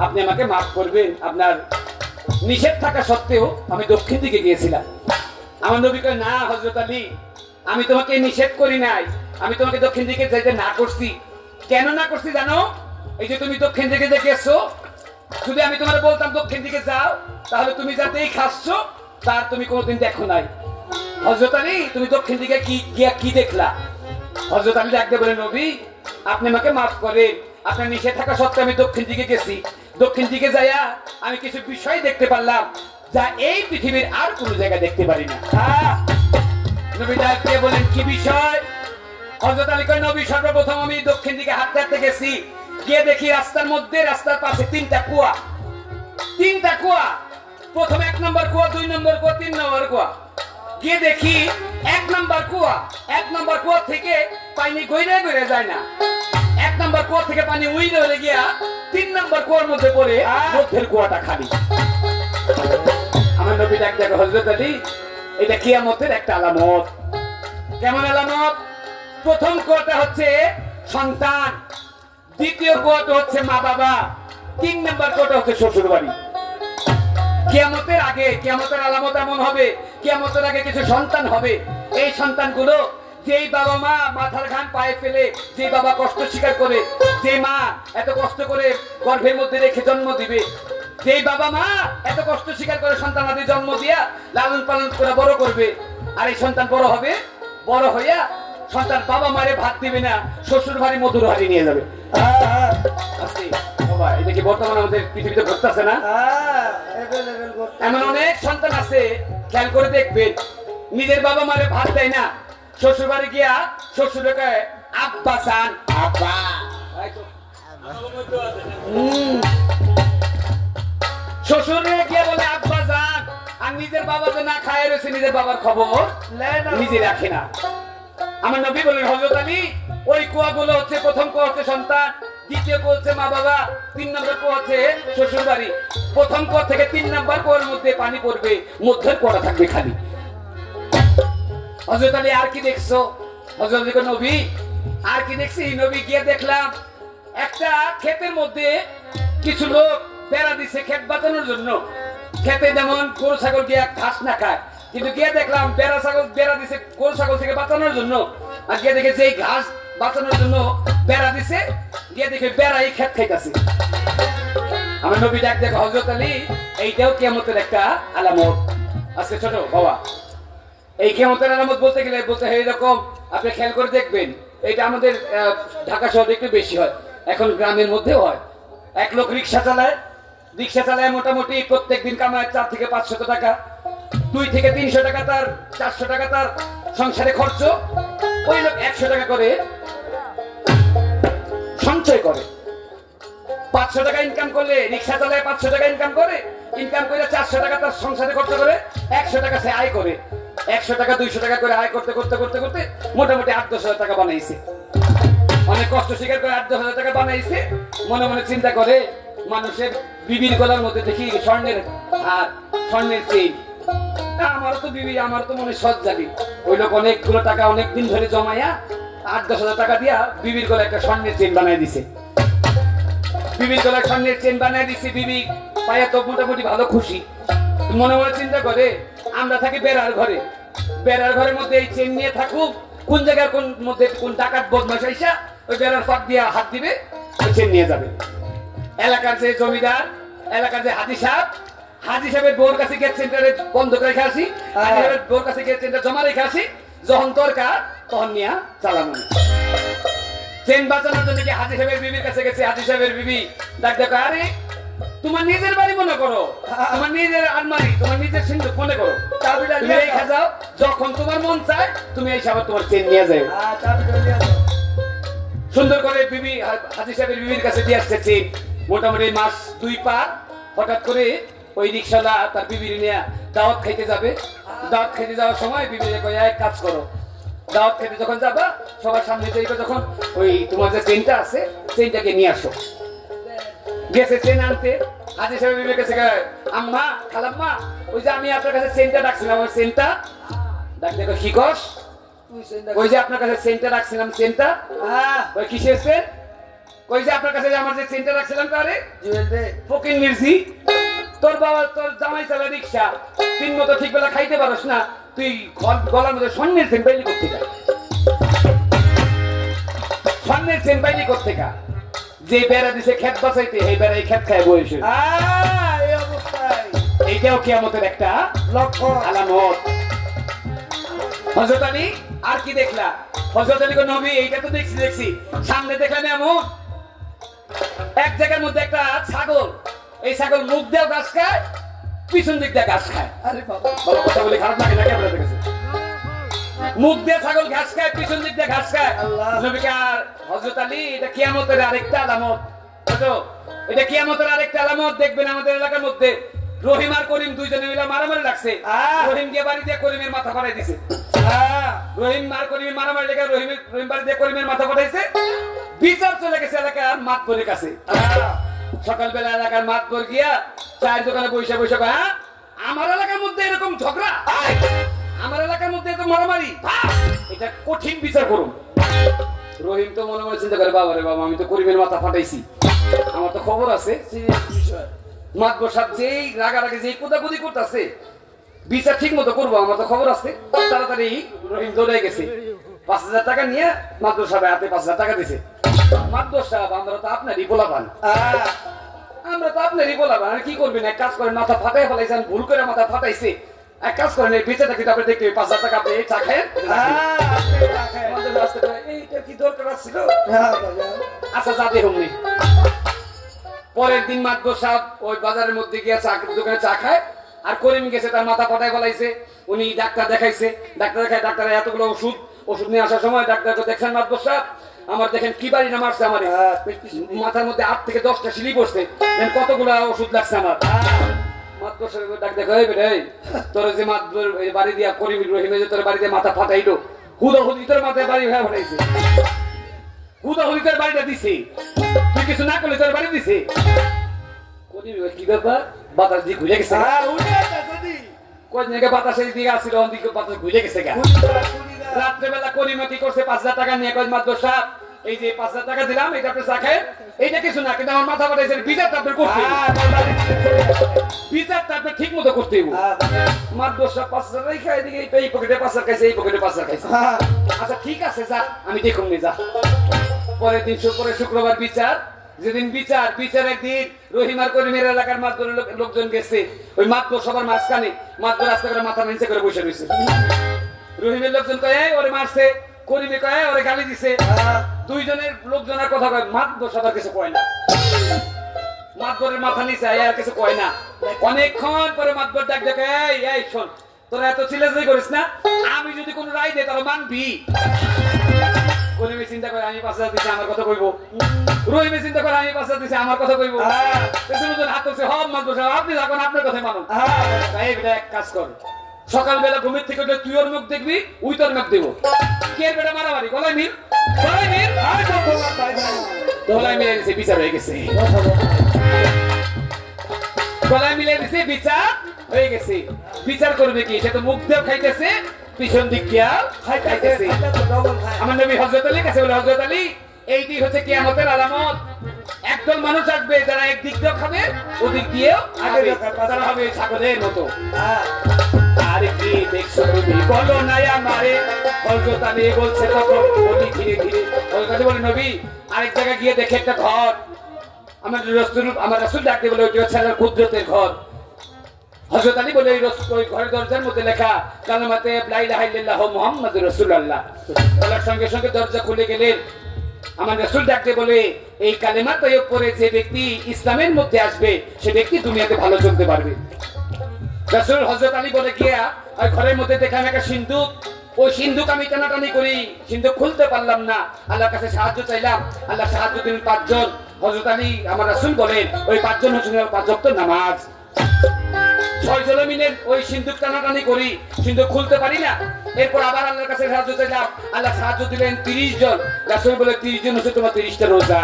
আপনি আমাকে মাফ করবেন, আপনার নিষেধ থাকা সত্ত্বেও আমি দক্ষিণ দিকে গিয়েছিলাম। আমার নবী কয়, না হযরত আলী, আমি তোমাকে নিষেধ করি নাই, আমি তোমাকে দক্ষিণ দিকে যাইতে না করছি। কেন না করছি জানো? এই যে তুমি দক্ষিণ দিকে যে গেছো, যদি আমি তোমার বলতাম দক্ষিণ দিকে যাও, তাহলে তুমি যাতেই খাচ্ছো তার তুমি কোনোদিন দেখো নাই। হযরত আলী তুমি দক্ষিণ দিকে কি দেখলা? হযরত আলী ডাকতে বলে, নবী আপনি আমাকে মাফ করেন, আপনার নিষেধ থাকা সত্ত্বেও আমি দক্ষিণ দিকে গেছি। দক্ষিণ দিকে যাইয়া আমি কিছু বিষয় দেখতে পারলাম যা এই পৃথিবীর আর কোনো জায়গায় দেখতে পারি না। নবী ডাকতে বলেন, কি বিষয়? হযরত আলী কয়, নবী সর্বপ্রথম আমি দক্ষিণ দিকে হাঁটতে হাঁটতে গেছি, গিয়ে দেখি রাস্তার মধ্যে, রাস্তার পাশে তিনটা কুয়া। তিনটা কুয়া, প্রথম 1 নম্বর কুয়া, 2 নম্বর কুয়া, 3 নম্বর কুয়া। গিয়ে দেখি 1 নম্বর কুয়া থেকে পানি গইরে গইরে যায় না। 1 নম্বর কুয়া থেকে পানি উইরে উইরে গিয়া 3 নম্বর কুয়ার মধ্যে পড়ে, মধ্যের কুয়াটা খালি। আমার নবী ডাক দেখো, হযরত আলী এটা কিয়ামতের একটা আলামত। কেমন আলামত? প্রথম কুয়াটা হচ্ছে সন্তান, দ্বিতীয় কুয়াটা হচ্ছে মা বাবা, 3 নম্বর কুয়াটা হচ্ছে শ্বশুর বাড়ি। কিয়ামতের আগে, কিয়ামতের আলামত এমন হবে, কিয়ামতের আগে কিছু সন্তান হবে। এই সন্তানগুলো যেই বাবা মা মাথার ঘাম পায়ে ফেলে, যে বাবা কষ্ট স্বীকার করে, যে মা এত কষ্ট করে গর্ভের মধ্যে রেখে জন্ম দিবে, যেই বাবা মা এত কষ্ট স্বীকার করে সন্তানাদি জন্ম দিয়া লালন পালন করে বড় করবে, আর এই সন্তান বড় হবে, বড় হইয়া সন্তান বাবা মারে ভাত দিবে না, শ্বশুর বাড়ি মধুর হাড়ি নিয়ে যাবে। এটা কি বর্তমানে আমাদের পৃথিবীতে ঘটতেছে না? এমন অনেক সন্তান আছে, খেয়াল করে দেখবেন, নিজের বাবা মারে ভাত দেয় না, শ্বশুর বাড়ি গিয়া শ্বশুরকে আব্বা চান, আব্বা। শ্বশুরে গিয়ে বলে আব্বা যান, আর নিজের বাবা যে না খায় রয়েছে, নিজের বাবার খবর নিজে রাখে না। আমার নবী বলেন, হযরত আলী ওই কুয়াগুলো হচ্ছে, প্রথম কুয়া হচ্ছে সন্তান, দ্বিতীয় কুয়া হচ্ছে মা বাবা, 3 নম্বর কুয়া হচ্ছে শ্বশুর বাড়ি। প্রথম কুয়া থেকে 3 নম্বর কুয়ার মধ্যে পানি পড়বে, মধ্যের কুয়াটা থাকবে খালি। হযরত আলী আর কি দেখছো? হযরত আলী নবী আর কি দেখছি? নবী গিয়ে দেখলাম একটা ক্ষেতের মধ্যে কিছু লোক বেড়া দিছে ক্ষেত বাঁচানোর জন্য। ক্ষেতে যেমন গরু ছাগল গিয়ে ঘাস না খায়, কিন্তু গিয়ে দেখলাম বেড়া দিছে গরু ছাগল থেকে বাঁচানোর জন্য। আর গিয়ে দেখে যে ঘাস বাঁচানোর জন্য বেড়া দিছে, গিয়ে দেখে বেড়া এই ক্ষেত খাইতেছে। আমার নবী ডাক দেখো, হযরত আলী এইটাও কিয়ামতের একটা আলামত। আজকে ছোট বাবা, এই কিয়ামতের আলামত বলতে গেলে বলতে হয় এরকম, আপনি খেয়াল করে দেখবেন, এটা আমাদের ঢাকা শহরে একটু বেশি হয়, এখন গ্রামের মধ্যেও হয়। এক লোক রিক্সা চালায় মোটামুটি প্রত্যেক দিন কামায় 4 থেকে 500 টাকা, 2 থেকে 300 টাকা তার, 400 টাকা তার সংসারে খরচ। ওই লোক 100 টাকা করে সঞ্চয় করে। 500 টাকা ইনকাম করলে, রিক্সা চালায় 500 টাকা ইনকাম করে, ইনকাম করে 400 টাকা তার সংসারে খরচ করে, 100 টাকা সে আয় করে। 100 টাকা 200 টাকা করে আয় করতে করতে করতে করতে মোটামুটি 8-10 হাজার টাকা বানাইছে। অনেক কষ্ট স্বীকার করে 8-10 হাজার টাকা বানাইছে। মনে মনে চিন্তা করে, মানুষের বিবির গলার মধ্যে দেখি স্বর্ণের হার, স্বর্ণের চেইন, আমারও তো বিবি, আমার তো মনে সৎ যাবি। ওই লোক অনেকগুলো টাকা অনেকদিন ধরে জমাইয়া 8-10 হাজার টাকা দিয়া বিবির গলায় একটা স্বর্ণের চেইন বানাই দিছে। বিবির গলায় স্বর্ণের চেইন বানাই দিছে, বিবি পাইয়া তো মোটামুটি ভালো খুশি। মনে মনে চিন্তা করে, আমরা থাকি বেড়ার ঘরে, বেড়ার ঘরের মধ্যে এই চেন নিয়ে থাকুক, কোন জায়গার কোন মধ্যে কোন ডাকাত বদমাশ আইসা ওই বেড়ার ফাঁক দিয়ে হাত দিবে, ওই চেন নিয়ে যাবে। এলাকার যে জমিদার, এলাকার যে হাজি সাহেবের বোর কাছে গিয়ে চেনটারে বন্ধ করে রেখে আসি, হাজি সাহেবের বোর কাছে গিয়ে চেনটা জমা রেখে আসি, যখন দরকার তখন নিয়ে চালানো। চেন বাঁচানোর জন্য কি হাজি সাহেবের বিবির কাছে গেছে, হাজি সাহেবের বিবি ডাক দেখো, আরে তোমার নিজের বাড়ি মনে করো, তোমার নিজের আলমারি, তোমার নিজের সিন্ধুক মনে করো, চাবিটা নিয়ে রেখে যাও, যখন তোমার মন চায় তুমি এই সাহেব তোমার চেন নিয়ে যাও। সুন্দর করে বিবি হাজি সাহেবের বিবির কাছে দিয়ে আসছে চেন। মোটামুটি মাস 2 পার, হঠাৎ করে ওই রিক্সাওয়ালা তার বিবির নিয়ে দাওয়াত খাইতে যাবে। দাওয়াত খাইতে যাওয়ার সময় বিবির কয় এক কাজ করো, দাওয়াত খেতে যখন যাবা সবার সামনে যাইবে, যখন ওই তোমার যে চেনটা আছে চেনটাকে নিয়ে আসো। গেছে চেন আনতে, হাজি সাহেব বিবির কাছে আম্মা খালাম্মা ওই যে আমি আপনার কাছে চেনটা রাখছিলাম, ওই চেনটা ডাক দেখো কি কস, ওই যে আপনার কাছে চেনটা রাখছিলাম, চেনটা ওই কিসের চেন, ওই যে আপনার কাছে আমার যে চেনটা রাখছিলাম, তারে ফকির মির্জি তোর বাবা তোর জামাই চালা রিক্সা, তিন মতো ঠিক বেলা খাইতে পারস না, তুই গলার মধ্যে স্বর্ণের চেন পাইলি কোথেকা, স্বর্ণের চেন পাইলি কোথেকা? যে বেড়া দিছে খেত বাঁচাইতে, এই বেড়াই খেত খায় বয়সে। এই অবস্থায় এইটাও কিয়ামতের একটা লক্ষণ, আলামত। হযরত আলী আর কি দেখলা? হযরত আলী নবী এইটা তো দেখছি সামনে দেখলেন এমন এক জায়গার মধ্যে একটা ছাগল, এই ছাগল মুখ দিয়ে ঘাস খায়, পিছন দিক দিয়ে ঘাস খায়। আরে বাবা, বলো কথা বলে খারাপ লাগে নাকি আপনাদের কাছে? মুখ দিয়ে ছাগল ঘাস খায়, পিছন দিক দিয়ে ঘাস খায়। নবী আর হযরত আলী এটা কিয়ামতের আরেকটা আলামত। বুঝছো, এটা কিয়ামতের আরেকটা আলামত। দেখবেন আমাদের এলাকার মধ্যে রহিম আর করিম দুইজনে মিলে মারামারি লাগছে, রহিম গিয়ে বাড়ি দিয়ে করিমের মাথা ফাটাই দিছে। রহিম আর করিমের মারামারি লেগে রহিম বাড়ি দিয়ে করিমের মাথা ফাটাইছে। বিচার চলে গেছে এলাকার মাতবরের কাছে। সকালবেলা এলাকার মাতবর গিয়া চায়ের দোকানে বসে বসে হ্যাঁ আমার এলাকার মধ্যে এরকম ঝগড়া, আমার এলাকার মধ্যে এত মারামারি, এটা কঠিন বিচার করুন। রহিম তো মনে মনে চিন্তা করে, বাবা রে বাবা, আমি তো করিমের মাথা ফাটাইছি, আমার তো খবর আছে। মাতবর সাহেব যেই রাগারাগি যেই কোদাকুদি করতেছে, বিচার ঠিক মতো করবো, আমার তো খবর আছে। তাড়াতাড়ি রহিম দৌড়ে গেছে, 5,000 টাকা নিয়ে মাতবর সাহেবের হাতে 5,000 টাকা দিছে। মাতবর সাহেব, আমরা তো আপনারই বলাবান, আমরা তো আপনারই বলাবান, কি করবেন? এক কাজ করেন, মাথা ফাটাই ফেলাইছেন, ভুল করে মাথা ফাটাইছে, এক কাজ করেন, এই বিচারটা কিন্তু আপনি দেখতে 5,000 টাকা আপনি চা খায়েন। এইটা কি দরকার ছিল? আচ্ছা যা দেখুন। পরের দিন মাতবর সাহেব ওই বাজারের মধ্যে গিয়ে দোকানে চা খায়, আর করিম গেছে তার মাথা ফাটাই ফেলাইছে। উনি ডাক্তার দেখাইছে, ডাক্তার দেখায়, ডাক্তারের এতগুলো ওষুধ নিয়ে আসার সময় ডাক্তারকে দেখছেন, মাতবর সাহেব আমার দেখেন কি বাড়ি না মারছে, আমার মাথার মধ্যে 8 থেকে 10টা সিলি পড়ছে, কতগুলো ওষুধ লাগছে আমার। মাতবর সাহেব ডাক দেখো, তোর যে মাতবর বাড়ি দিয়া করিম রহিমে যে তোর বাড়ি দিয়ে মাথা ফাটাইলো, হুদাহুদি তোর মাথায় বাড়ি হয়ে ফাটাইছে, হুদাহুদি তোর বাড়িটা দিছে, তুই কিছু না করলে তোর বাড়ি দিছে। করিম কি ব্যাপার? বাতাস দিয়ে ঘুরে গেছে, কোন জায়গায় বাতাসের দিকে আসছিল, অন্দিকে বাতাস ঘুরে গেছে। রাত্রেবেলা করিমা কি করছে, 5,000 টাকা নিয়ে কয়, মাতবর সাহেব এই যে 5,000 টাকা দিলাম, এটা আপনি চা খায়, এইটা কিছু না, কিন্তু আমার মাথা ফাটাইছে, বিচারটা আপনি করতে হবে, বিচারটা আপনি ঠিক মতো করতে হবে। মাতবর সাহেব 5,000 রেখে এদিকে এই পকেটে 5,000 খাইছে, এই পকেটে 5,000 খাইছে। আচ্ছা ঠিক আছে, যা আমি দেখুন নি, যা। পরের দিন শুক্রবার বিচার, যেদিন বিচারের দিন রহিম আর করিমের এলাকার মাতবরের লোকজন গেছে, ওই মাতবর সবার মাঝখানে, মাতবর আস্তে করে মাথা নিচে করে বসে রয়েছে। রহিমের লোকজন কয়ে ওরে মারছে, করিমে কয়ে ওরে গালি দিছে, দুইজনের লোকজনের কথা কয়, মাতবর সবার কিছু কয় না, মাতবরের মাথা নিচে আর কিছু কয় না। অনেকক্ষণ পরে মাতবর ডাক দেখে, এই শোন, তোরা এত চিল্লাচিল্লি করিস না, আমি যদি কোনো রায় দেয় তাহলে মানবি? করিমে চিন্তা করে, আমি 5,000 দিছি, আমার কথা কইব। রহিমে চিন্তা করে, আমি 5,000 দিছি, আমার কথা কইব। দুজন হাত তুলছে, হব মাতবর সাহেব আপনি যখন আপনার কথা মানুন। এই বেটা এক কাজ কর, সকালবেলা ঘুমের থেকে উঠে তুই ওর মুখ দেখবি, উই তোর মুখ দেবো। কে বেটা মারামারি, গলায় মিল, গলায় মিল, গলায় মিলে দিছে, বিচার হয়ে গেছে, গলায় মিলে দিছে, বিচার হয়ে গেছে। বিচার করবে কি? সে তো মুখ দিয়ে খাইতেছে, পিছন দিক দিয়া খাইতেছে। আমার নবী হযরত আলী কাছে বলে, হযরত আলী এইটি হচ্ছে কিয়ামতের আলামত। একদল মানুষ আসবে যারা একদিক দিয়েও খাবে, ওদিক দিয়েও তারা হবে ছাগলের মতো। আর কি দেখছো তুমি বলো না আমারে। হযরত আলী বলছে তখন বলি ধীরে ধীরে, হযরত আলী বলে নবী আরেক জায়গায় গিয়ে দেখে একটা ঘর, আমার রাসূল ডাকতে বলে ওইটা হচ্ছে আল্লাহর কুদরতের ঘর। হযরত আলী বলে ওই ঘরের দরজার মধ্যে লেখা কালেমাতে লা ইলাহা ইল্লাল্লাহু মুহাম্মাদুর রাসূলুল্লাহ। বলার সঙ্গে সঙ্গে দরজা খুলে গেলেন। আমার রাসূল ডাকতে বলে এই কালেমা তৈয়ব পড়ে যে ব্যক্তি ইসলামের মধ্যে আসবে সে ব্যক্তি দুনিয়াতে ভালো চলতে পারবে। রাসূল হযরত আলী বলে গিয়া ওই ঘরের মধ্যে দেখলাম একটা সিন্দুক, ওই সিন্দুক আমি টানাটানি করি, সিন্দুক খুলতে পারলাম না, আল্লাহর কাছে সাহায্য চাইলাম, আল্লাহ সাহায্য দিলেন 5 জন। হযরত আলী আমার রাসূল বলেন ওই 5 জন হচ্ছেন 5 ওয়াক্ত নামাজ। 6 জন মিলে ওই সিন্দুক টানাটানি করি, সিন্দুক খুলতে পারি না, এরপর আবার আল্লাহর কাছে সাহায্য চাইলাম, আল্লাহ সাহায্য দিলেন 30 জন। রাসূল বলে 30 জন হচ্ছে তোমার 30টা রোজা।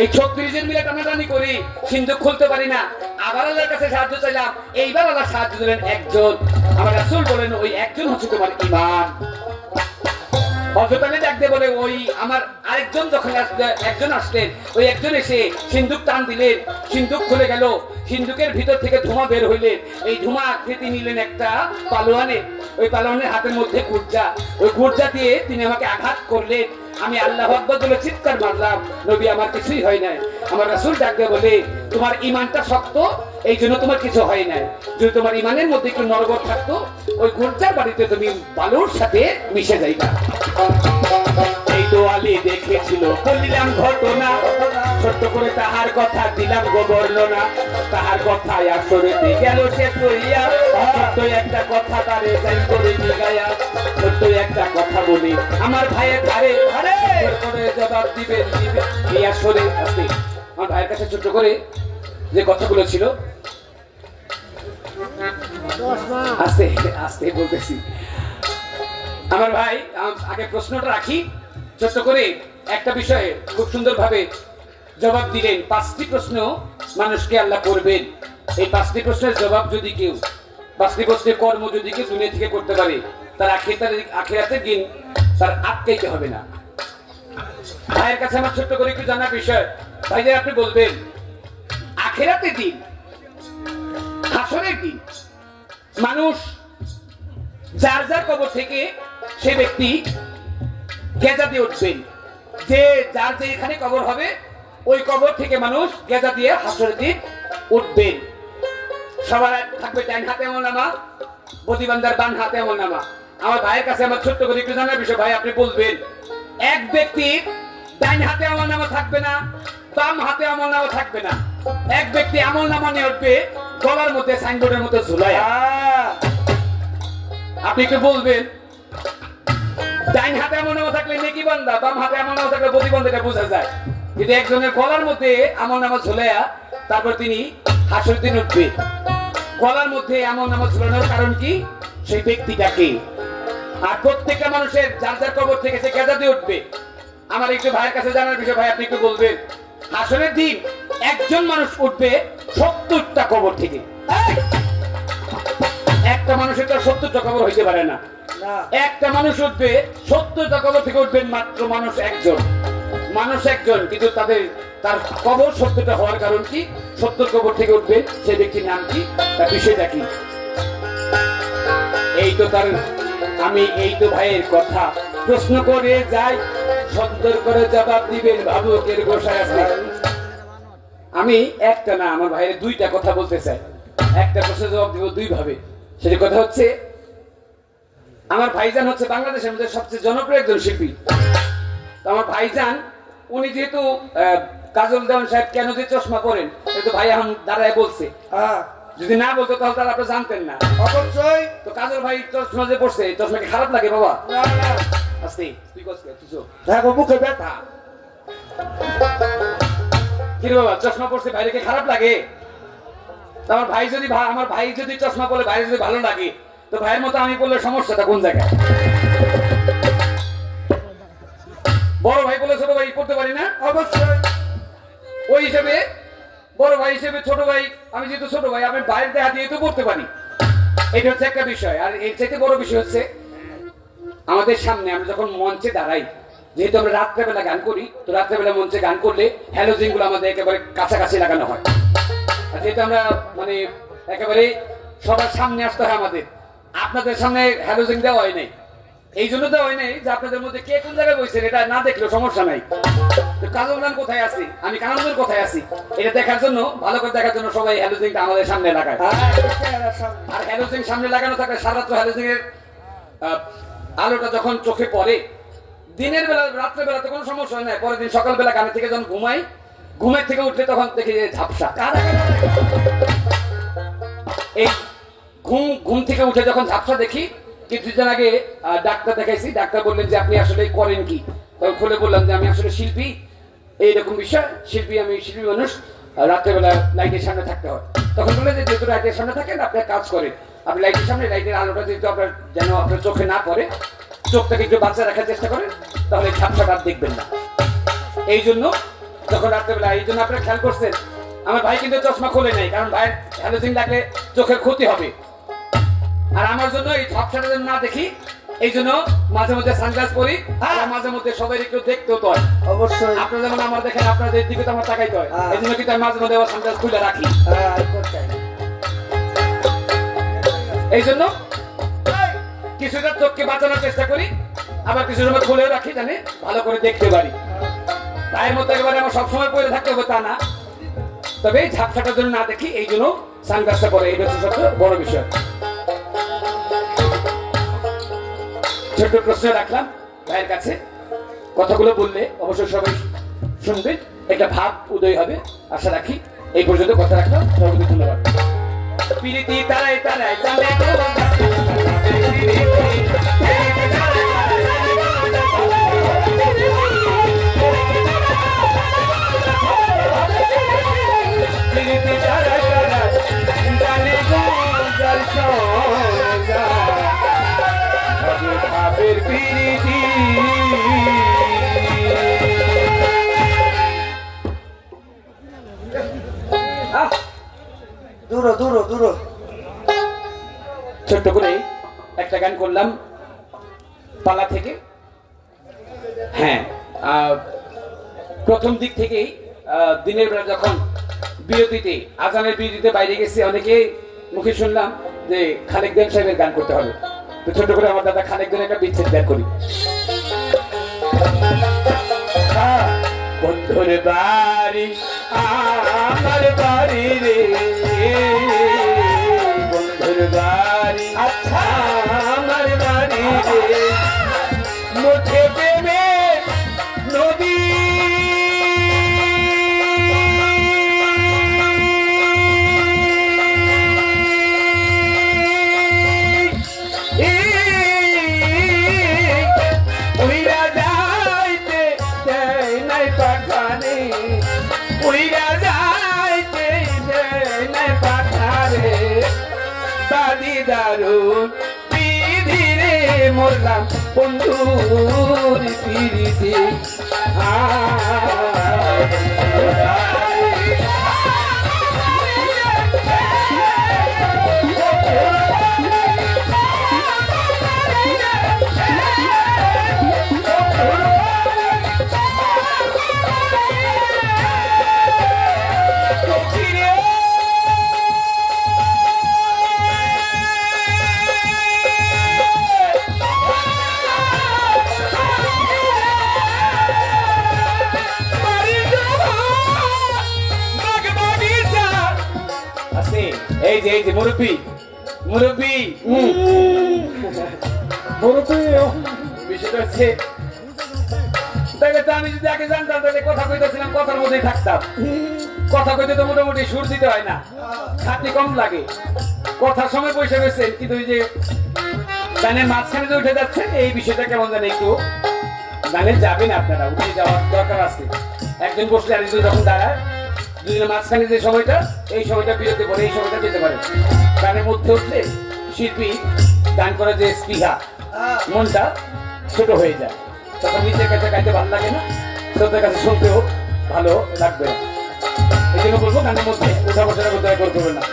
এই 36 জন মিলে টানাটানি করি, সিন্ধুক খুলতে পারি না, আবার আল্লাহর কাছে সাহায্য চাইলাম, এইবার আল্লাহ সাহায্য দিলেন 1 জন। আমার রাসূল বলেন ওই 1 জন হচ্ছে তোমার ঈমান। হযরত আলী ডাকতে বলে ওই আমার আরেকজন যখন একজন আসলেন, ওই একজন এসে সিন্ধুক টান দিলেন, সিন্ধুক খুলে গেল, সিন্ধুকের ভিতর থেকে ধোঁয়া বের হইলেন, এই ধোঁয়া আকৃতি নিলেন একটা পালোয়ানের, ওই পালোয়ানের হাতের মধ্যে গুর্জা, ওই গুর্জা দিয়ে তিনি আমাকে আঘাত করলেন। আমি আল্লাহু আকবার বলে চিৎকার মারলাম, নবী আমার কিছুই হয় নাই। আমার রাসূল ডাকতে বলে তোমার ঈমানটা শক্ত, এই জন্য তোমার কিছু হয় নাই, যদি তোমার ঈমানের মধ্যে একটু নরবর থাকতো ওই গুর্জার বাড়িতে তুমি বালুর সাথে মিশে যাইতা। এই তো আলী দেখেছিল, বললাম ঘটনা, ছোট্ট করে তাহার কথা দিলাম গো বর্ণনা, তাহার কথায় আসরেতে গেল শেষ হইয়া, ছোট্ট একটা কথা তারে যাই করে জিগায়া, ছোট্ট একটা কথা বলি আমার ভাইয়ের ধারে ধারে করে জবাব দিবেন দিবেন এই আসরে। আসতে আমার ভাইয়ের কাছে ছোট্ট করে যে কথাগুলো ছিল আস্তে আস্তে বলতেছি। আমার ভাই আগে প্রশ্নটা রাখি ছোট্ট করে, একটা বিষয়ে খুব সুন্দরভাবে জবাব দিলেন। 5টি প্রশ্ন মানুষকে আল্লাহ করবেন, এই 5টি প্রশ্নের জবাব যদি কেউ, 5টি প্রশ্নের কর্ম যদি কেউ দুনিয়া থেকে করতে পারে, তার আখিরাতের দিন তার আটকাইতে হবে না। ভাইয়ের কাছে আমার ছোট্ট করে একটু জানার বিষয়, ভাইজান আপনি বলবেন আখিরাতের দিন, হাসরের দিন মানুষ যার যার কবর থেকে সে ব্যক্তি গেজা দিয়ে উঠবেন, যে যার যে এখানে কবর হবে ওই কবর থেকে মানুষ গেজা দিয়ে হাসরের দিন উঠবেন। সবার থাকবে ডান হাতে আমলনামা, প্রতিবান্দার বাম হাতে আমলনামা। আমার ভাইয়ের কাছে আমার ছোট্ট করে একটু জানার বিষয়, ভাই আপনি বলবেন এক ব্যক্তির ডান হাতে আমলনামা থাকবে না, বাম হাতে আমলনামা থাকবে না, এক ব্যক্তি আমলনামা নিয়ে উঠবে গলার মধ্যে সাইনবোর্ডের মধ্যে ঝুলাইয়া। আপনি একটু বলবেন ডাইন হাতে আমলনামা থাকলে নেকি বান্দা, বাম হাতে আমলনামা থাকলে প্রতিবন্ধী, এটা বোঝা যায়। কিন্তু একজনের গলার মধ্যে আমলনামা ঝুলাইয়া তারপর তিনি হাসরের দিন উঠবে, গলার মধ্যে আমলনামা ঝুলানোর কারণ কি? সেই ব্যক্তিটাকে। আর প্রত্যেকটা মানুষের যার যার কবর থেকে সে গেজা দিয়ে উঠবে। আমার একটু ভাইয়ের কাছে জানার বিষয়, ভাই আপনি একটু বলবেন হাসরের দিন একজন মানুষ উঠবে 70টা কবর থেকে। একটা মানুষের তো 70টা কবর হইতে পারে না, একটা মানুষ উঠবে 70টা কবর থেকে উঠবেন মাত্র মানুষ একজন, মানুষ একজন, কিন্তু তার কবর 70টা হওয়ার কারণ কি? 70 কবর থেকে উঠবে সেই ব্যক্তির নাম কি, তার বিষয়টা কি? এই তো তার, আমি এই তো ভাইয়ের কথা প্রশ্ন করে যাই, সুন্দর করে জবাব দিবেন ভাবুকের গোসায় আছে। আমি একটা না, আমার ভাইয়ের 2টা কথা বলতে চাই, একটা প্রশ্নের জবাব দিব 2 ভাবে। সেটা কথা হচ্ছে আমার ভাইজান হচ্ছে বাংলাদেশের মধ্যে সবচেয়ে জনপ্রিয় একজন শিল্পী। আমার ভাইজান উনি যেহেতু কাজল দেওয়ান সাহেব কেন যে চশমা পরেন এটা ভাই এখন দাঁড়ায় বলছে, যদি না বলতো তাহলে তারা আপনি জানতেন না। অবশ্যই তো কাজল ভাই চশমা যে পড়ছে, চশমা কি খারাপ লাগে বাবা? না না, আস্তে তুই কষ্ট তুই দেখো মুখে ব্যথা কি রে বাবা, চশমা পড়ছে বাইরে কি খারাপ লাগে? আমার ভাই যদি চশমা পরে বাইরে যদি ভালো লাগে, তো ভাইয়ের মতো আমি বললে সমস্যাটা কোন জায়গায়? বড় ভাই বলে ছোট ভাই করতে পারি না? অবশ্যই। ওই হিসেবে বড় ভাই হিসেবে ছোট ভাই, আমি যেহেতু ছোট ভাই আমি ভাইয়ের দেখা দিয়ে তো করতে পারি, এটা হচ্ছে একটা বিষয়। আর এর চাইতে বড় বিষয় হচ্ছে আমাদের সামনে আমরা যখন মঞ্চে দাঁড়াই, যেহেতু আমরা রাত্রেবেলা গান করি, তো রাত্রেবেলা মঞ্চে গান করলে হ্যালোজিন গুলো আমাদের একেবারে কাছাকাছি লাগানো হয়। আর যেহেতু আমরা মানে একেবারে সবার সামনে আসতে হয় আমাদের। আপনাদের সামনে হ্যালোজিন দেওয়া হয় নাই, এই জন্য দেওয়া হয় নাই যে আপনাদের মধ্যে কে কোন জায়গায় বসছেন এটা না দেখলেও সমস্যা নাই। কাজল গান কোথায় আছি, আমি কানানন্দর কোথায় আছি, এটা দেখার জন্য, ভালো করে দেখার জন্য সবাই হ্যালোজিনটা আমাদের সামনে লাগায়। আর হ্যালোজিন সামনে লাগানো থাকলে সারা রাত হ্যালোজিনের আলোটা যখন চোখে পড়ে, দিনের বেলা রাত্রে বেলাতে কোনো সমস্যা হয় না, পরের দিন সকালবেলা গানের থেকে যখন ঘুমাই, ঘুমের থেকে উঠলে তখন দেখি যে ঝাপসা। এই ঘুম থেকে উঠে যখন ঝাপসা দেখি, কিছুদিন আগে ডাক্তার দেখাইছি, ডাক্তার বললেন যে আপনি আসলে করেন কি, তখন খুলে বললাম যে আমি আসলে শিল্পী, এইরকম বিষয়, শিল্পী, আমি শিল্পী মানুষ, রাত্রেবেলা লাইটের সামনে থাকতে হয়। তখন বললেন যে যেহেতু লাইটের সামনে থাকেন আপনি কাজ করেন, আপনি লাইটের সামনে, লাইটের আলোটা যেহেতু আপনার যেন আপনার চোখে না পড়ে, চোখটাকে একটু বাঁচা রাখার চেষ্টা করেন, তাহলে ঝাপসাটা দেখবেন না। এই জন্য যখন রাত্রেবেলা, এই জন্য আপনারা খেয়াল করছেন আমার ভাই কিন্তু চশমা খোলে নাই, কারণ ভাইয়ের হ্যালোজিন লাগলে চোখের ক্ষতি হবে। আর আমার জন্য এই ঝাপসাটা যেন না দেখি, এই জন্য মাঝে মধ্যে সানগ্লাস পরি, আর মাঝে মধ্যে সবাই একটু দেখতেও তো হয়। অবশ্যই আপনারা যেমন আমার দেখেন, আপনাদের দিকে তো আমার তাকাইতে হয়, এই জন্য কিন্তু আমি মাঝে মধ্যে আবার সানগ্লাস খুলে রাখি। এই জন্য কিছুটা চোখকে বাঁচানোর চেষ্টা করি, আবার কিছু সময় খুলেও রাখি, জানে ভালো করে দেখতে পারি। ভাইয়ের মতো একেবারে আমার সবসময় পরে থাকতে হবে তা না, তবে এই ঝাপসাটার জন্য না দেখি, এই জন্য সানগ্লাসটা পরে, এটা হচ্ছে সবচেয়ে বড় বিষয়। ছোট্ট প্রশ্ন রাখলাম ভাইয়ের কাছে, কথাগুলো বললে অবশ্যই সবাই শুনবে, একটা ভাব উদয় হবে আশা রাখি। এই পর্যন্ত কথা রাখলাম, সবাইকে ধন্যবাদ। প্রীতি তারাই তারাই জানে দূরো দূরো দূরো। ছোট্ট করে একটা গান করলাম পালা থেকে। হ্যাঁ, প্রথম দিক থেকেই দিনের বেলা যখন বিরতিতে, আজানের বিরতিতে বাইরে গেছি, অনেকে মুখে শুনলাম যে খালেক দেন সাহেবের গান করতে হবে, তো ছোট করে আমার দাদা খালেক দেন একটা বিচ্ছেদ গান করি। বন্ধুর বাড়ি আমার বাড়ি রে, বন্ধুর বাড়ি আচ্ছা আমার বাড়ি রে, মুখে প্রেমে নদী ধীরে মরলাম বন্ধুর পিড়িতে। এই যে মুরব্বী মুরব্বী মুরব্বী বিষয়টা হচ্ছে, তাহলে তো আমি যদি আগে জানতাম তাহলে কথা কইতেছিলাম, কথার মধ্যেই থাকতাম। কথা কইতে তো মোটামুটি সুর দিতে হয় না, খাতি কম লাগে, কথার সময় পয়সা পেয়েছেন, কিন্তু ওই যে গানের মাঝখানে যে উঠে যাচ্ছে এই বিষয়টা কেমন জানে একটু গানে যাবেন আপনারা, উঠে যাওয়ার দরকার আছে। একজন বসলে আরেকজন যখন দাঁড়ায়, দুজনের মাঝখানে যে সময়টা, এই সময়টা বিরতি পরে এই সময়টা যেতে পারে। গানের মধ্যে উঠলে শিল্পী গান করার যে স্পৃহা, মনটা ছোট হয়ে যায়, তখন নিজের কাছে গাইতে ভালো লাগে না, শ্রোতার কাছে শুনতেও ভালো লাগবে না। এই জন্য বলবো গানের মধ্যে উঠা বসাটা করবে না।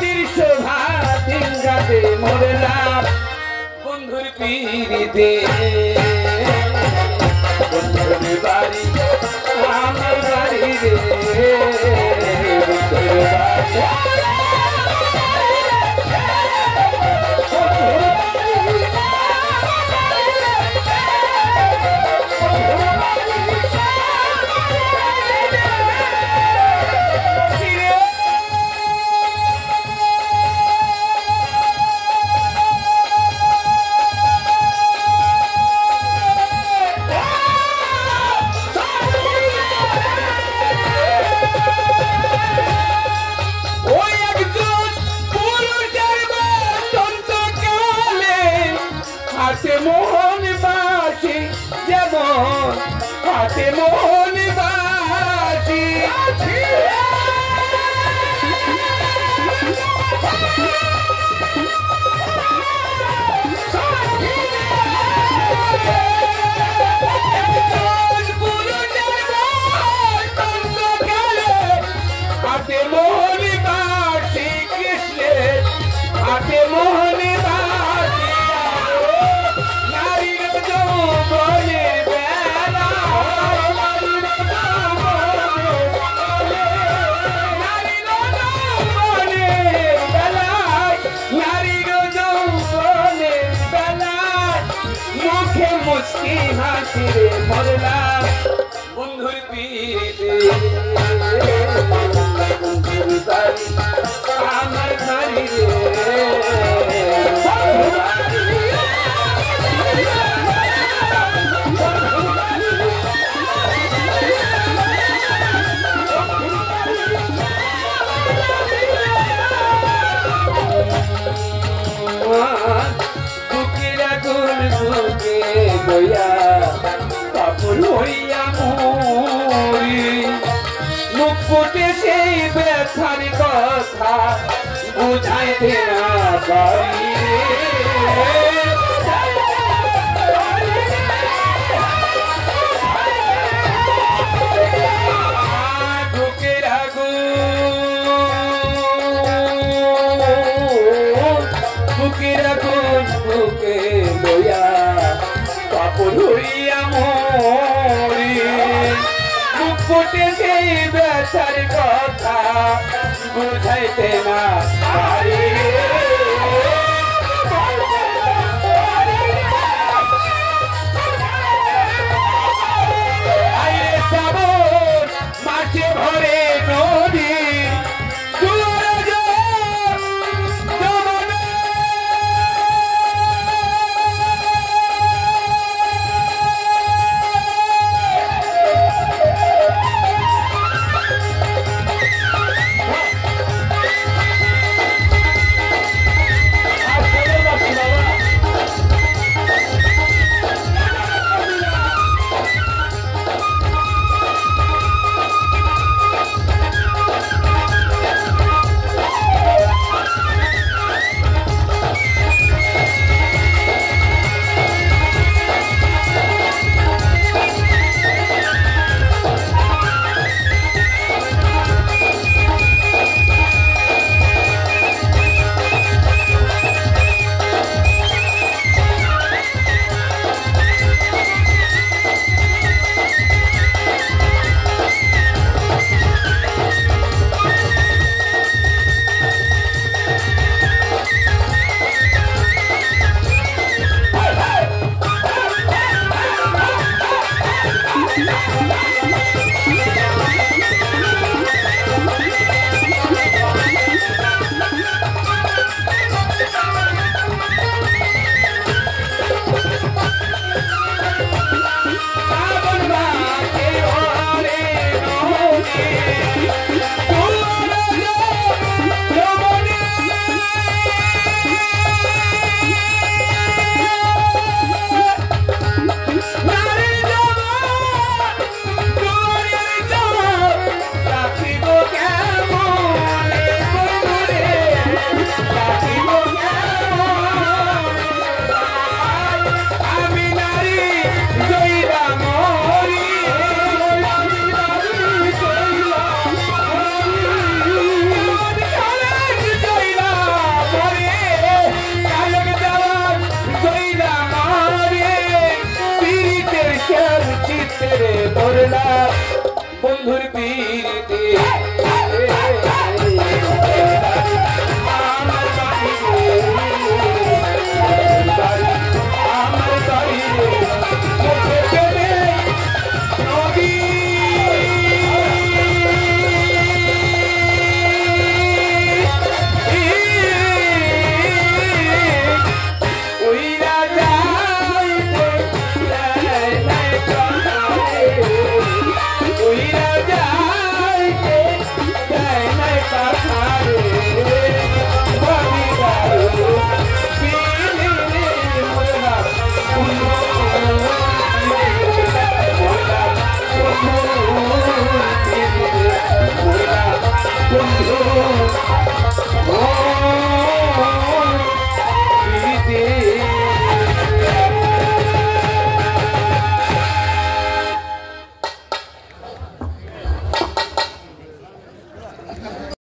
বাড়ির শোভা দিন রাতে মরলাম বন্ধুর পিড়িতে বন্ধুর বাড়ি আমার বাড়ি রে বন্ধুর বাড়ি মোহন বাসি যেমন হাতে মোহন বাসি হাতে মোহন বাসি কৃষ্ণের হাতে মোহন মুচকি হাসি রে মরলাম বন্ধুর পিড়িতে বন্ধুর বাড়ি আমার বাড়ি রে বুকেরা গুল বুকে লইয়া কাপড় হইয়া মরি মুখ ফুটে সেই ব্যথার কথা বুঝাইতে না পারি বুকেরা বুকেরা বুকে লইয়া কাপড় হইয়া মরি মুখ ফুটে সেই ব্যথার কথা বুঝাইতে না